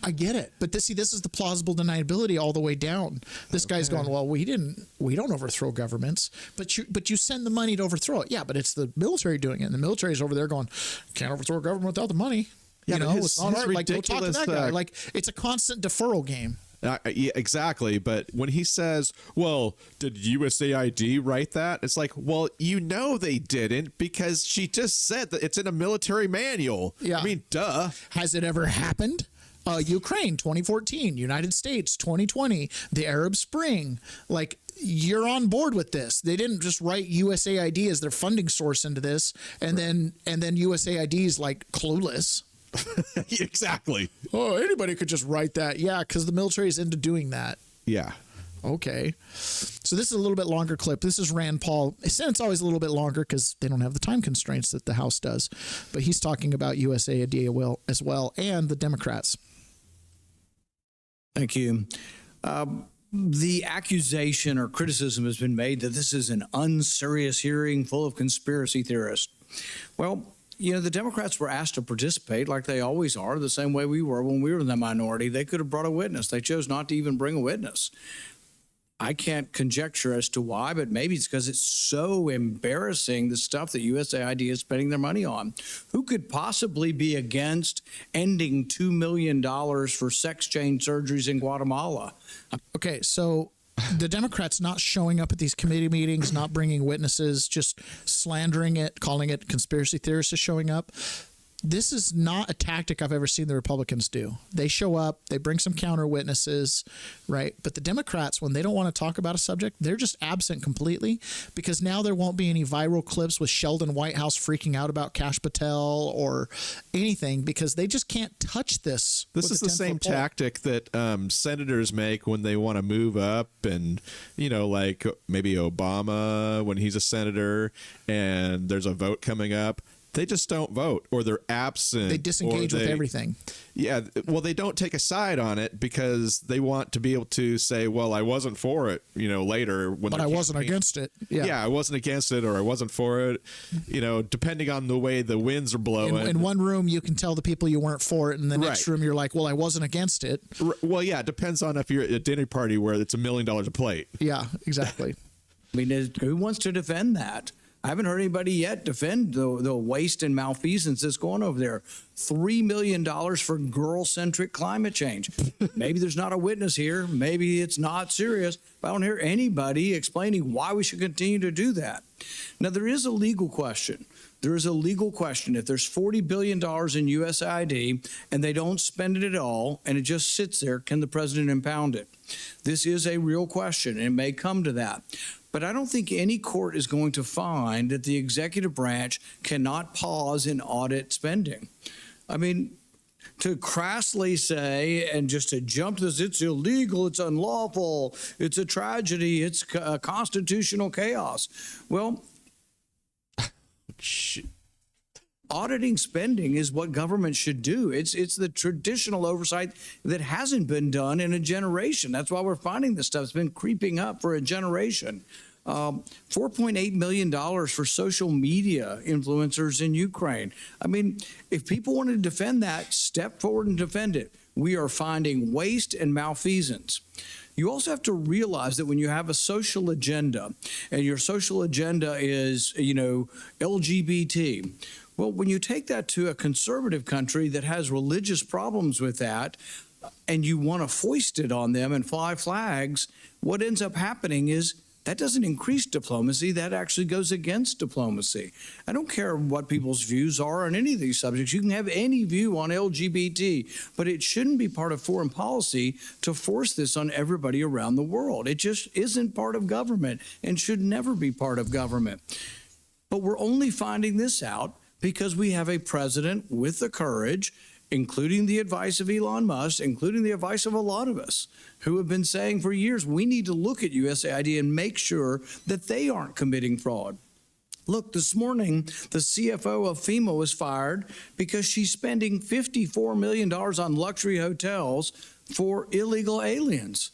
S1: I get it. But this is the plausible deniability all the way down. This guy's going, well, we don't overthrow governments, but you send the money to overthrow it. Yeah, but it's the military doing it. And the military's over there going, can't overthrow a government without the money.
S5: Yeah,
S1: you
S5: but
S1: know,
S5: his-
S1: it's not
S5: his
S1: hard. Like, go talk to that guy.
S5: ridiculous,
S1: Like, it's a constant deferral game.
S5: Yeah, exactly. But when he says, well, did USAID write that? It's like, well, they didn't because she just said that it's in a military manual.
S1: Yeah.
S5: I mean, duh.
S1: Has it ever happened? Ukraine 2014, United States 2020, the Arab Spring. Like, you're on board with this. They didn't just write USAID as their funding source into this, and then USAID is like clueless.
S5: Exactly.
S1: Oh, anybody could just write that. Yeah, because the military is into doing that.
S5: Yeah.
S1: Okay. So this is a little bit longer clip. This is Rand Paul. It's always a little bit longer because they don't have the time constraints that the House does. But he's talking about USAID as well and the Democrats.
S19: Thank you. The accusation or criticism has been made that this is an unserious hearing full of conspiracy theorists. Well, the Democrats were asked to participate like they always are, the same way we were when we were in the minority. They could have brought a witness. They chose not to even bring a witness. I can't conjecture as to why, but maybe it's because it's so embarrassing, the stuff that USAID is spending their money on. Who could possibly be against ending $2 million for sex change surgeries in Guatemala?
S1: Okay, so the Democrats not showing up at these committee meetings, not bringing witnesses, just slandering it, calling it conspiracy theorists showing up. This is not a tactic I've ever seen the Republicans do. They show up, they bring some counter witnesses, right? But the Democrats, when they don't want to talk about a subject, they're just absent completely because now there won't be any viral clips with Sheldon Whitehouse freaking out about Kash Patel or anything because they just can't touch this.
S5: This is the same tactic that senators make when they want to move up and, like maybe Obama when he's a senator and there's a vote coming up. they just don't vote, or they're absent.
S1: They disengage with everything.
S5: Yeah, well, they don't take a side on it because they want to be able to say, well, I wasn't for it, later.
S1: But I wasn't against it.
S5: Yeah, I wasn't against it, or I wasn't for it, depending on the way the winds are blowing.
S1: In one room, you can tell the people you weren't for it. In the next room, you're like, well, I wasn't against it.
S5: Well, yeah, it depends on if you're at a dinner party where it's $1 million a plate.
S1: Yeah, exactly.
S19: I mean, who wants to defend that? I haven't heard anybody yet defend the waste and malfeasance that's going over there. $3 million for girl-centric climate change. Maybe there's not a witness here. Maybe it's not serious. But I don't hear anybody explaining why we should continue to do that. Now, there is a legal question. There is a legal question. If there's $40 billion in USAID and they don't spend it at all and it just sits there, can the president impound it? This is a real question, and it may come to that. But I don't think any court is going to find that the executive branch cannot pause and audit spending. I mean, to crassly say and just to jump to this, it's illegal, it's unlawful, it's a tragedy, it's constitutional chaos. Well, auditing spending is what government should do. It's the traditional oversight that hasn't been done in a generation. That's why we're finding this stuff. It's been creeping up for a generation. $4.8 million for social media influencers in Ukraine. I mean, if people want to defend that, step forward and defend it. We are finding waste and malfeasance. You also have to realize that when you have a social agenda, and your social agenda is, LGBT, well, when you take that to a conservative country that has religious problems with that, and you want to foist it on them and fly flags, what ends up happening is that doesn't increase diplomacy. That actually goes against diplomacy. I don't care what people's views are on any of these subjects. You can have any view on LGBT, but it shouldn't be part of foreign policy to force this on everybody around the world. It just isn't part of government and should never be part of government. But we're only finding this out because we have a president with the courage, including the advice of Elon Musk, including the advice of a lot of us who have been saying for years, we need to look at USAID and make sure that they aren't committing fraud. Look, this morning, the CFO of FEMA was fired because she's spending $54 million on luxury hotels for illegal aliens.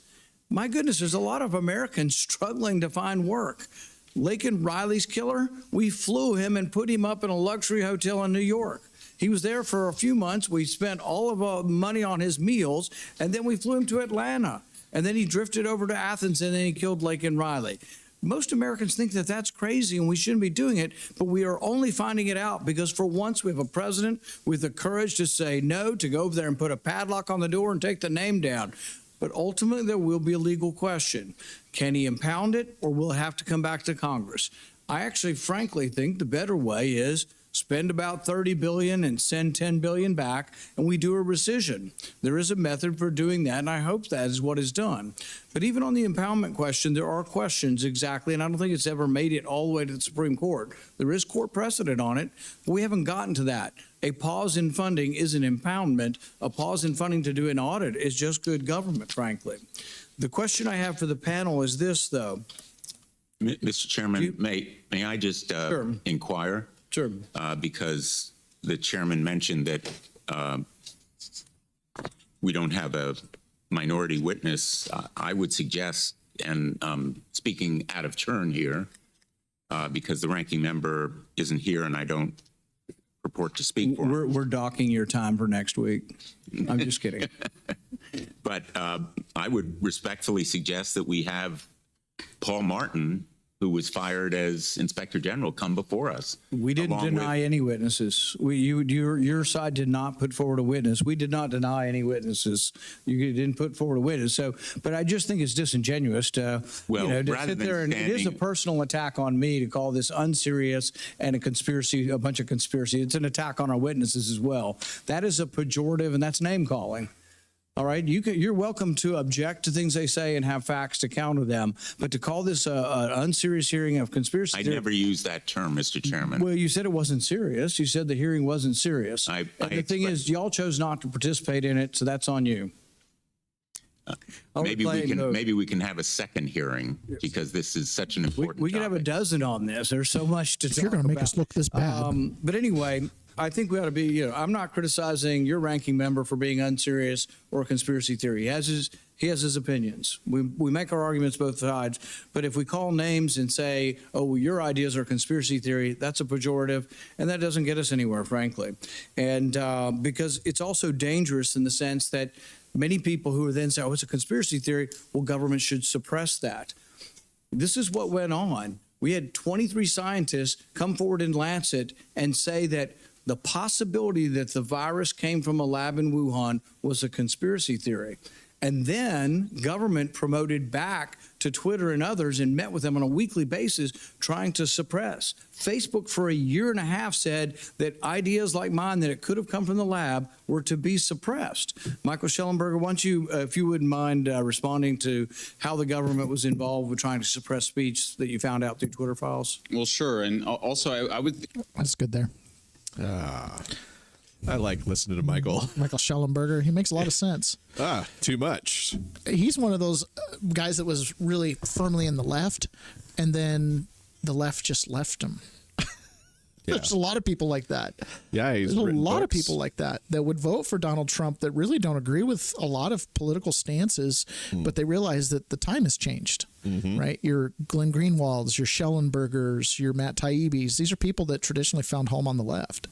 S19: My goodness, there's a lot of Americans struggling to find work. Laken Riley's killer, we flew him and put him up in a luxury hotel in New York. He was there for a few months. We spent all of our money on his meals, and then we flew him to Atlanta. And then he drifted over to Athens, and then he killed Laken Riley. Most Americans think that that's crazy and we shouldn't be doing it, but we are only finding it out because for once we have a president with the courage to say no, to go over there and put a padlock on the door and take the name down. But ultimately, there will be a legal question. Can he impound it, or will it have to come back to Congress? I actually, frankly, think the better way is spend about $30 billion and send $10 billion back, and we do a rescission. There is a method for doing that, and I hope that is what is done. But even on the impoundment question, there are questions exactly, and I don't think it's ever made it all the way to the Supreme Court. There is court precedent on it, but we haven't gotten to that. A pause in funding is an impoundment. A pause in funding to do an audit is just good government, frankly. The question I have for the panel is this, though.
S20: Mr. Chairman, may I just inquire?
S19: Sure.
S20: Because the chairman mentioned that we don't have a minority witness. I would suggest, and speaking out of turn here, because the ranking member isn't here and I don't purport to speak for him.
S19: We're docking your time for next week. I'm just kidding.
S20: But I would respectfully suggest that we have Paul Martin, who was fired as Inspector General, come before us.
S19: We didn't deny any witnesses. Your side did not put forward a witness. We did not deny any witnesses. You didn't put forward a witness. So, but I just think it's disingenuous to, to sit there and it is a personal attack on me to call this unserious and a conspiracy, a bunch of conspiracy. It's an attack on our witnesses as well. That is a pejorative, and that's name calling. All right, you're welcome to object to things they say and have facts to counter them, but to call this an unserious hearing of conspiracy
S20: theory, I never used that term, Mr. Chairman.
S19: Well, you said it wasn't serious. You said the hearing wasn't serious. The thing is, y'all chose not to participate in it, so that's on you.
S20: Maybe we can have a second hearing because this is such an important.
S19: We can have a dozen on this. There's so much to talk about.
S1: You're going to make us look this bad.
S19: But anyway, I think we ought to be. I'm not criticizing your ranking member for being unserious or a conspiracy theory. He has his opinions. We make our arguments both sides. But if we call names and say, "Oh, well, your ideas are conspiracy theory," that's a pejorative, and that doesn't get us anywhere, frankly. And because it's also dangerous in the sense that many people who are then say, "Oh, it's a conspiracy theory," well, government should suppress that. This is what went on. We had 23 scientists come forward in Lancet and say that the possibility that the virus came from a lab in Wuhan was a conspiracy theory. And then government promoted back to Twitter and others and met with them on a weekly basis trying to suppress. Facebook for a year and a half said that ideas like mine, that it could have come from the lab, were to be suppressed. Michael Schellenberger, why don't you, if you wouldn't mind responding to how the government was involved with trying to suppress speech that you found out through Twitter files?
S21: Well, sure. And also, I would...
S1: That's good there.
S5: I like listening to Michael
S1: Schellenberger. He makes a lot of sense.
S5: Too much.
S1: He's one of those guys that was really firmly in the left, and then the left just left him. There's a lot of people like that.
S5: Yeah,
S1: there's a lot of people like that would vote for Donald Trump that really don't agree with a lot of political stances, but they realize that the time has changed, right? Your Glenn Greenwalds, your Schellenbergers, your Matt Taibbi's. These are people that traditionally found home on the left.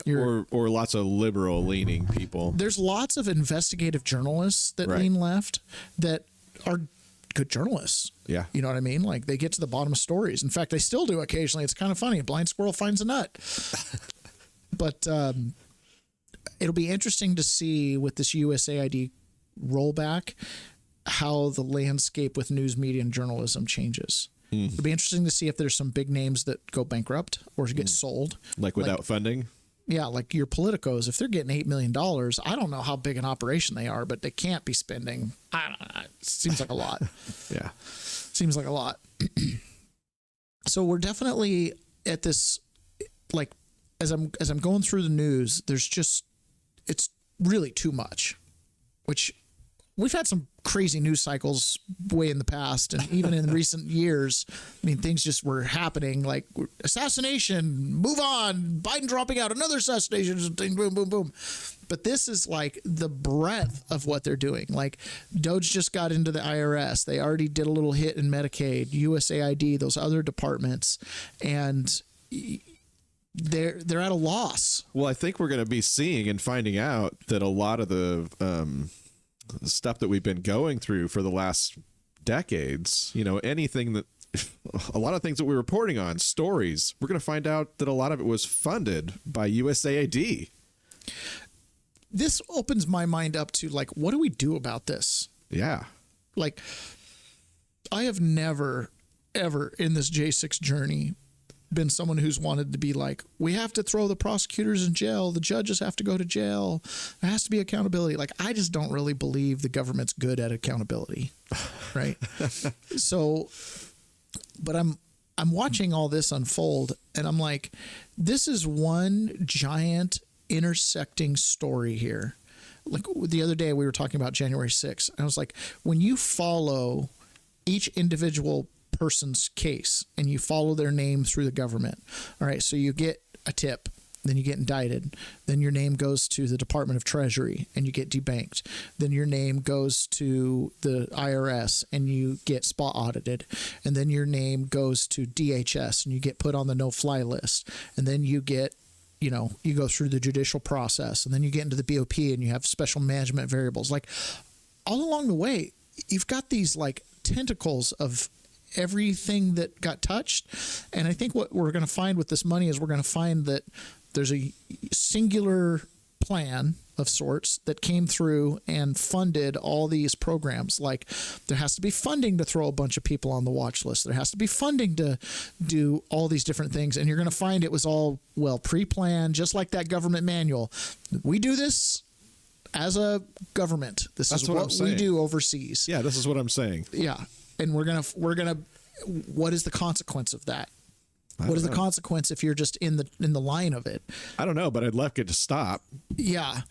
S5: Or lots of liberal-leaning people.
S1: There's lots of investigative journalists that lean left that are good journalists.
S5: Yeah.
S1: You know what I mean? Like, they get to the bottom of stories. In fact, they still do occasionally. It's kind of funny. A blind squirrel finds a nut. But it'll be interesting to see with this USAID rollback how the landscape with news media and journalism changes. It'll be interesting to see if there's some big names that go bankrupt or get sold.
S5: Like without funding?
S1: Yeah, like your politicos, if they're getting $8 million, I don't know how big an operation they are, but they can't be spending. I don't know. It seems like a lot.
S5: Yeah.
S1: Seems like a lot. So we're definitely at this, like, as I'm going through the news, it's really too much, which we've had some crazy news cycles way in the past, and even in recent years, I mean, things just were happening, like assassination, move on, Biden dropping out, another assassination, boom, boom, boom. But this is like the breadth of what they're doing. Like, Doge just got into the IRS. They already did a little hit in Medicaid, USAID, those other departments, and they're at a loss.
S5: Well, I think we're going to be seeing and finding out that a lot of the stuff that we've been going through for the last decades, anything that a lot of things that we're reporting on, stories, we're going to find out that a lot of it was funded by USAID.
S1: This opens my mind up to, like, what do we do about this?
S5: Yeah.
S1: Like, I have never, ever in this J6 journey been someone who's wanted to be like, we have to throw the prosecutors in jail, the judges have to go to jail, there has to be accountability. Like, I just don't really believe the government's good at accountability, right? So, but I'm watching all this unfold, and I'm like, this is one giant intersecting story here. Like, the other day we were talking about January 6th, and I was like, when you follow each individual person's case and you follow their name through the government, all right, so you get a tip, then you get indicted, then your name goes to the Department of Treasury and you get debanked, then your name goes to the IRS and you get spot audited, and then your name goes to DHS and you get put on the no-fly list, and then you get, you go through the judicial process, and then you get into the BOP and you have special management variables. Like, all along the way, you've got these like tentacles of everything that got touched. And I think what we're going to find with this money is we're going to find that there's a singular plan of sorts that came through and funded all these programs. Like, there has to be funding to throw a bunch of people on the watch list. There has to be funding to do all these different things. And you're going to find it was all, well, pre-planned, just like that government manual. We do this as a government. This is what we do overseas.
S5: Yeah, this is what I'm saying.
S1: Yeah. And we're gonna what is the consequence of that? What is the consequence if you're just in the line of it?
S5: I don't know, but I'd like it to stop.
S1: Yeah.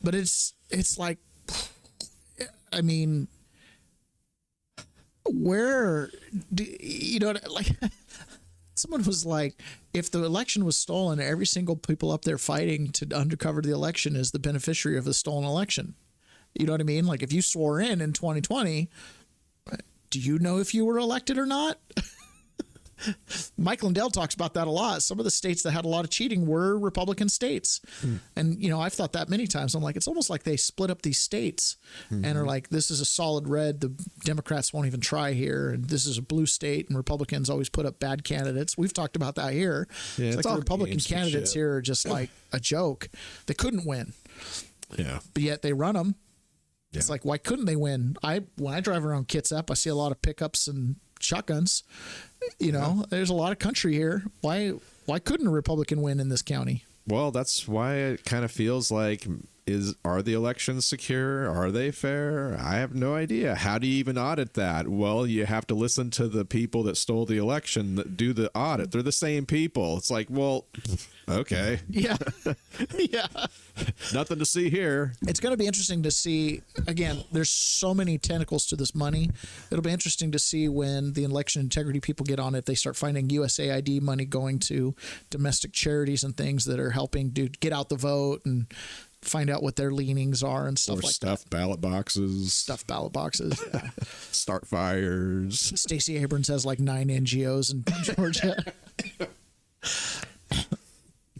S1: But it's like, I mean, where do you know, like someone was like, if the election was stolen, every single people up there fighting to undercover the election is the beneficiary of the stolen election. You know what I mean? Like if you swore in 2020, do you know if you were elected or not? Mike Lindell talks about that a lot. Some of the states that had a lot of cheating were Republican states. And, you know, I've thought that many times. I'm like, it's almost like they split up these states and are like, this is a solid red. The Democrats won't even try here. And this is a blue state. And Republicans always put up bad candidates. We've talked about that here.
S5: Yeah,
S1: it's like
S5: all
S1: the Republican
S5: games and
S1: candidates
S5: shit.
S1: here are just like a joke. They couldn't win.
S5: Yeah.
S1: But yet they run them. It's like, why couldn't they win? When I drive around Kitsap, I see a lot of pickups and shotguns. You know, there's a lot of country here. Why couldn't a Republican win in this county?
S5: Well, that's why it kind of feels like, are the elections secure? Are they fair? I have no idea. How do you even audit that? Well, you have to listen to the people that stole the election that do the audit. They're the same people. It's like, well, okay.
S1: Yeah. Yeah.
S5: Nothing to see here.
S1: It's going to be interesting to see. Again, there's so many tentacles to this money. It'll be interesting to see when the election integrity people get on it, if they start finding USAID money going to domestic charities and things that are helping get out the vote and find out what their leanings are and stuff
S5: Or
S1: like
S5: stuffed ballot boxes.
S1: Stuffed ballot boxes. Yeah.
S5: Start fires.
S1: Stacey Abrams has like 9 NGOs in Georgia.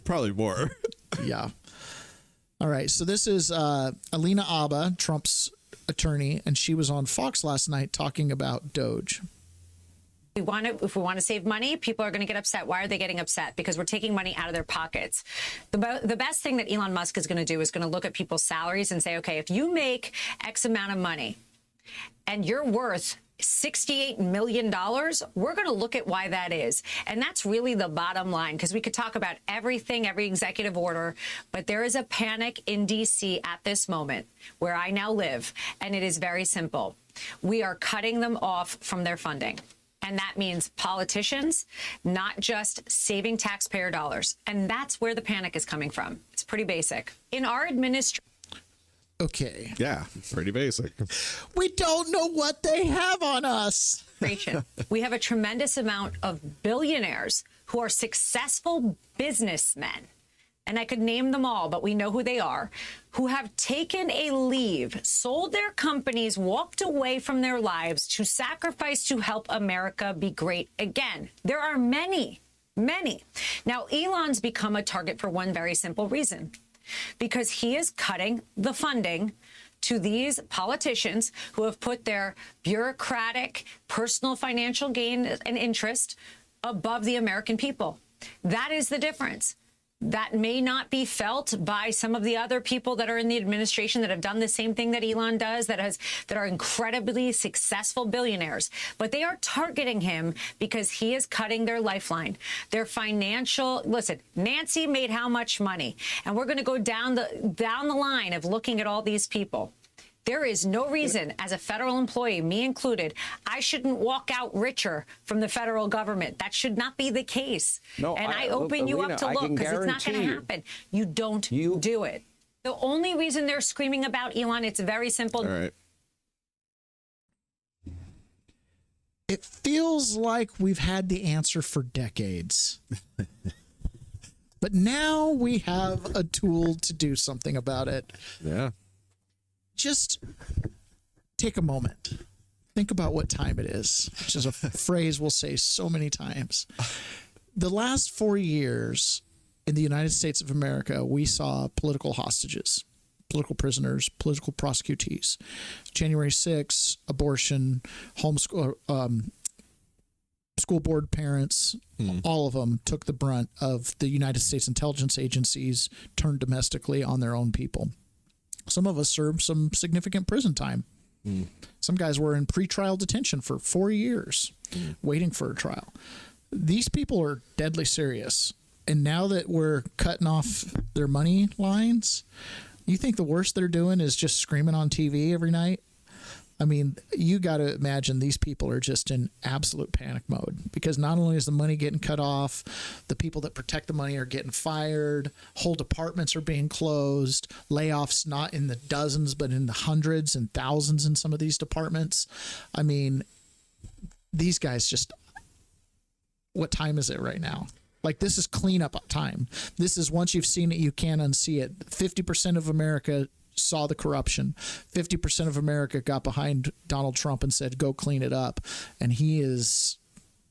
S5: Probably more.
S1: Yeah. All right. So this is Alina Abba, Trump's attorney, and she was on Fox last night talking about Doge.
S3: If we want to save money, people are going to get upset. Why are they getting upset? Because we're taking money out of their pockets. The best thing that Elon Musk is going to do is going to look at people's salaries and say, okay, if you make X amount of money and you're worth $68 million, we're going to look at why that is. And that's really the bottom line, because we could talk about everything, every executive order, but there is a panic in D.C. at this moment where I now live, and it is very simple. We are cutting them off from their funding. And that means politicians, not just saving taxpayer dollars. And that's where the panic is coming from. It's pretty basic. In our administration.
S1: Okay.
S5: Yeah, pretty basic.
S1: We don't know what they have on us.
S3: We have a tremendous amount of billionaires who are successful businessmen. And I could name them all, but we know who they are, who have taken a leave, sold their companies, walked away from their lives to sacrifice to help America be great again. There are many, many. Now, Elon's become a target for one very simple reason, because he is cutting the funding to these politicians who have put their bureaucratic, personal financial gain and interest above the American people. That is the difference. That may not be felt by some of the other people that are in the administration that have done the same thing that Elon does, that are incredibly successful billionaires. But they are targeting him because he is cutting their lifeline, their financial. Listen, Nancy made how much money? And we're going to go down the line of looking at all these people. There is no reason, as a federal employee, me included, I shouldn't walk out richer from the federal government. That should not be the case.
S6: No,
S3: and I open you up to look, because it's not going to happen. You don't do it. The only reason they're screaming about Elon, it's very simple.
S5: All right.
S1: It feels like we've had the answer for decades. But now we have a tool to do something about it.
S5: Yeah.
S1: Just take a moment. Think about what time it is, which is a phrase we'll say so many times. The last 4 years in the United States of America, we saw political hostages, political prisoners, political prosecutees. January 6th, abortion, homeschool, school board parents, all of them took the brunt of the United States intelligence agencies turned domestically on their own people. Some of us served some significant prison time. Some guys were in pretrial detention for 4 years, waiting for a trial. These people are deadly serious. And now that we're cutting off their money lines, you think the worst they're doing is just screaming on TV every night? I mean, you got to imagine these people are just in absolute panic mode, because not only is the money getting cut off, the people that protect the money are getting fired, whole departments are being closed, layoffs not in the dozens, but in the hundreds and thousands in some of these departments. I mean, these guys just, what time is it right now? Like, this is cleanup time. This is, once you've seen it, you can't unsee it. 50% of America saw the corruption. 50% of America got behind Donald Trump and said, go clean it up. And he is,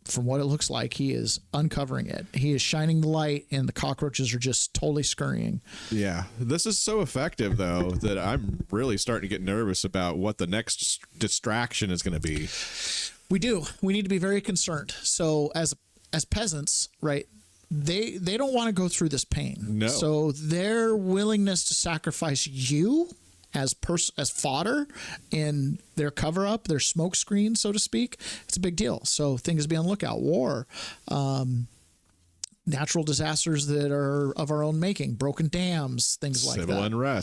S1: from what it looks like, he is uncovering it. He is shining the light, and the cockroaches are just totally scurrying.
S5: Yeah. This is so effective, though, that I'm really starting to get nervous about what the next distraction is going to be.
S1: We do. We need to be very concerned. So as peasants, right, they don't want to go through this pain.
S5: No.
S1: So their willingness to sacrifice you as fodder in their cover up, their smoke screen, so to speak, it's a big deal. So things to be on the lookout. War, natural disasters that are of our own making, broken dams, things like that.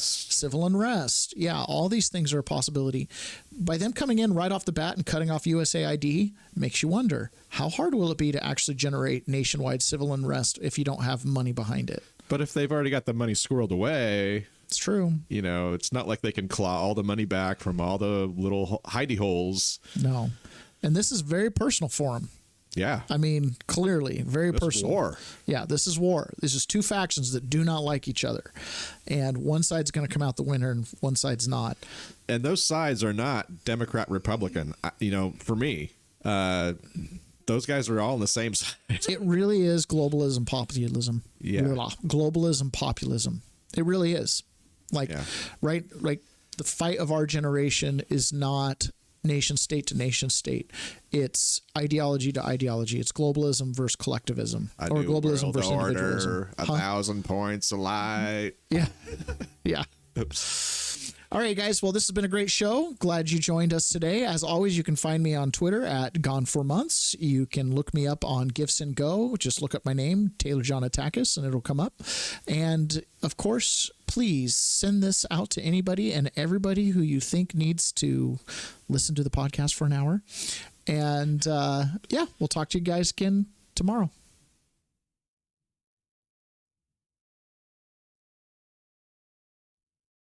S1: Civil unrest. Yeah, all these things are a possibility. By them coming in right off the bat and cutting off USAID makes you wonder, how hard will it be to actually generate nationwide civil unrest if you don't have money behind it?
S5: But if they've already got the money squirreled away,
S1: it's true.
S5: You know, it's not like they can claw all the money back from all the little hidey holes.
S1: No. And this is very personal for them.
S5: Yeah.
S1: I mean, clearly, very
S5: This
S1: personal.
S5: war.
S1: Yeah, this is war. This is two factions that do not like each other. And one side's going to come out the winner and one side's not.
S5: And those sides are not Democrat, Republican. You know, for me, those guys are all on the same side.
S1: It really is globalism, populism.
S5: Yeah.
S1: Globalism, populism. It really is. Like, right? Like, the fight of our generation is not nation state to nation state. It's ideology to ideology. It's globalism versus collectivism, or globalism versus individualism.
S5: 1,000 points of light.
S1: Yeah. Yeah.
S5: Oops.
S1: All right, guys. Well, this has been a great show. Glad you joined us today. As always, you can find me on Twitter at Gone4Months. You can look me up on Gifts and Go. Just look up my name, Taylor John Atakis, and it'll come up. And of course, please send this out to anybody and everybody who you think needs to listen to the podcast for an hour. And yeah, we'll talk to you guys again tomorrow.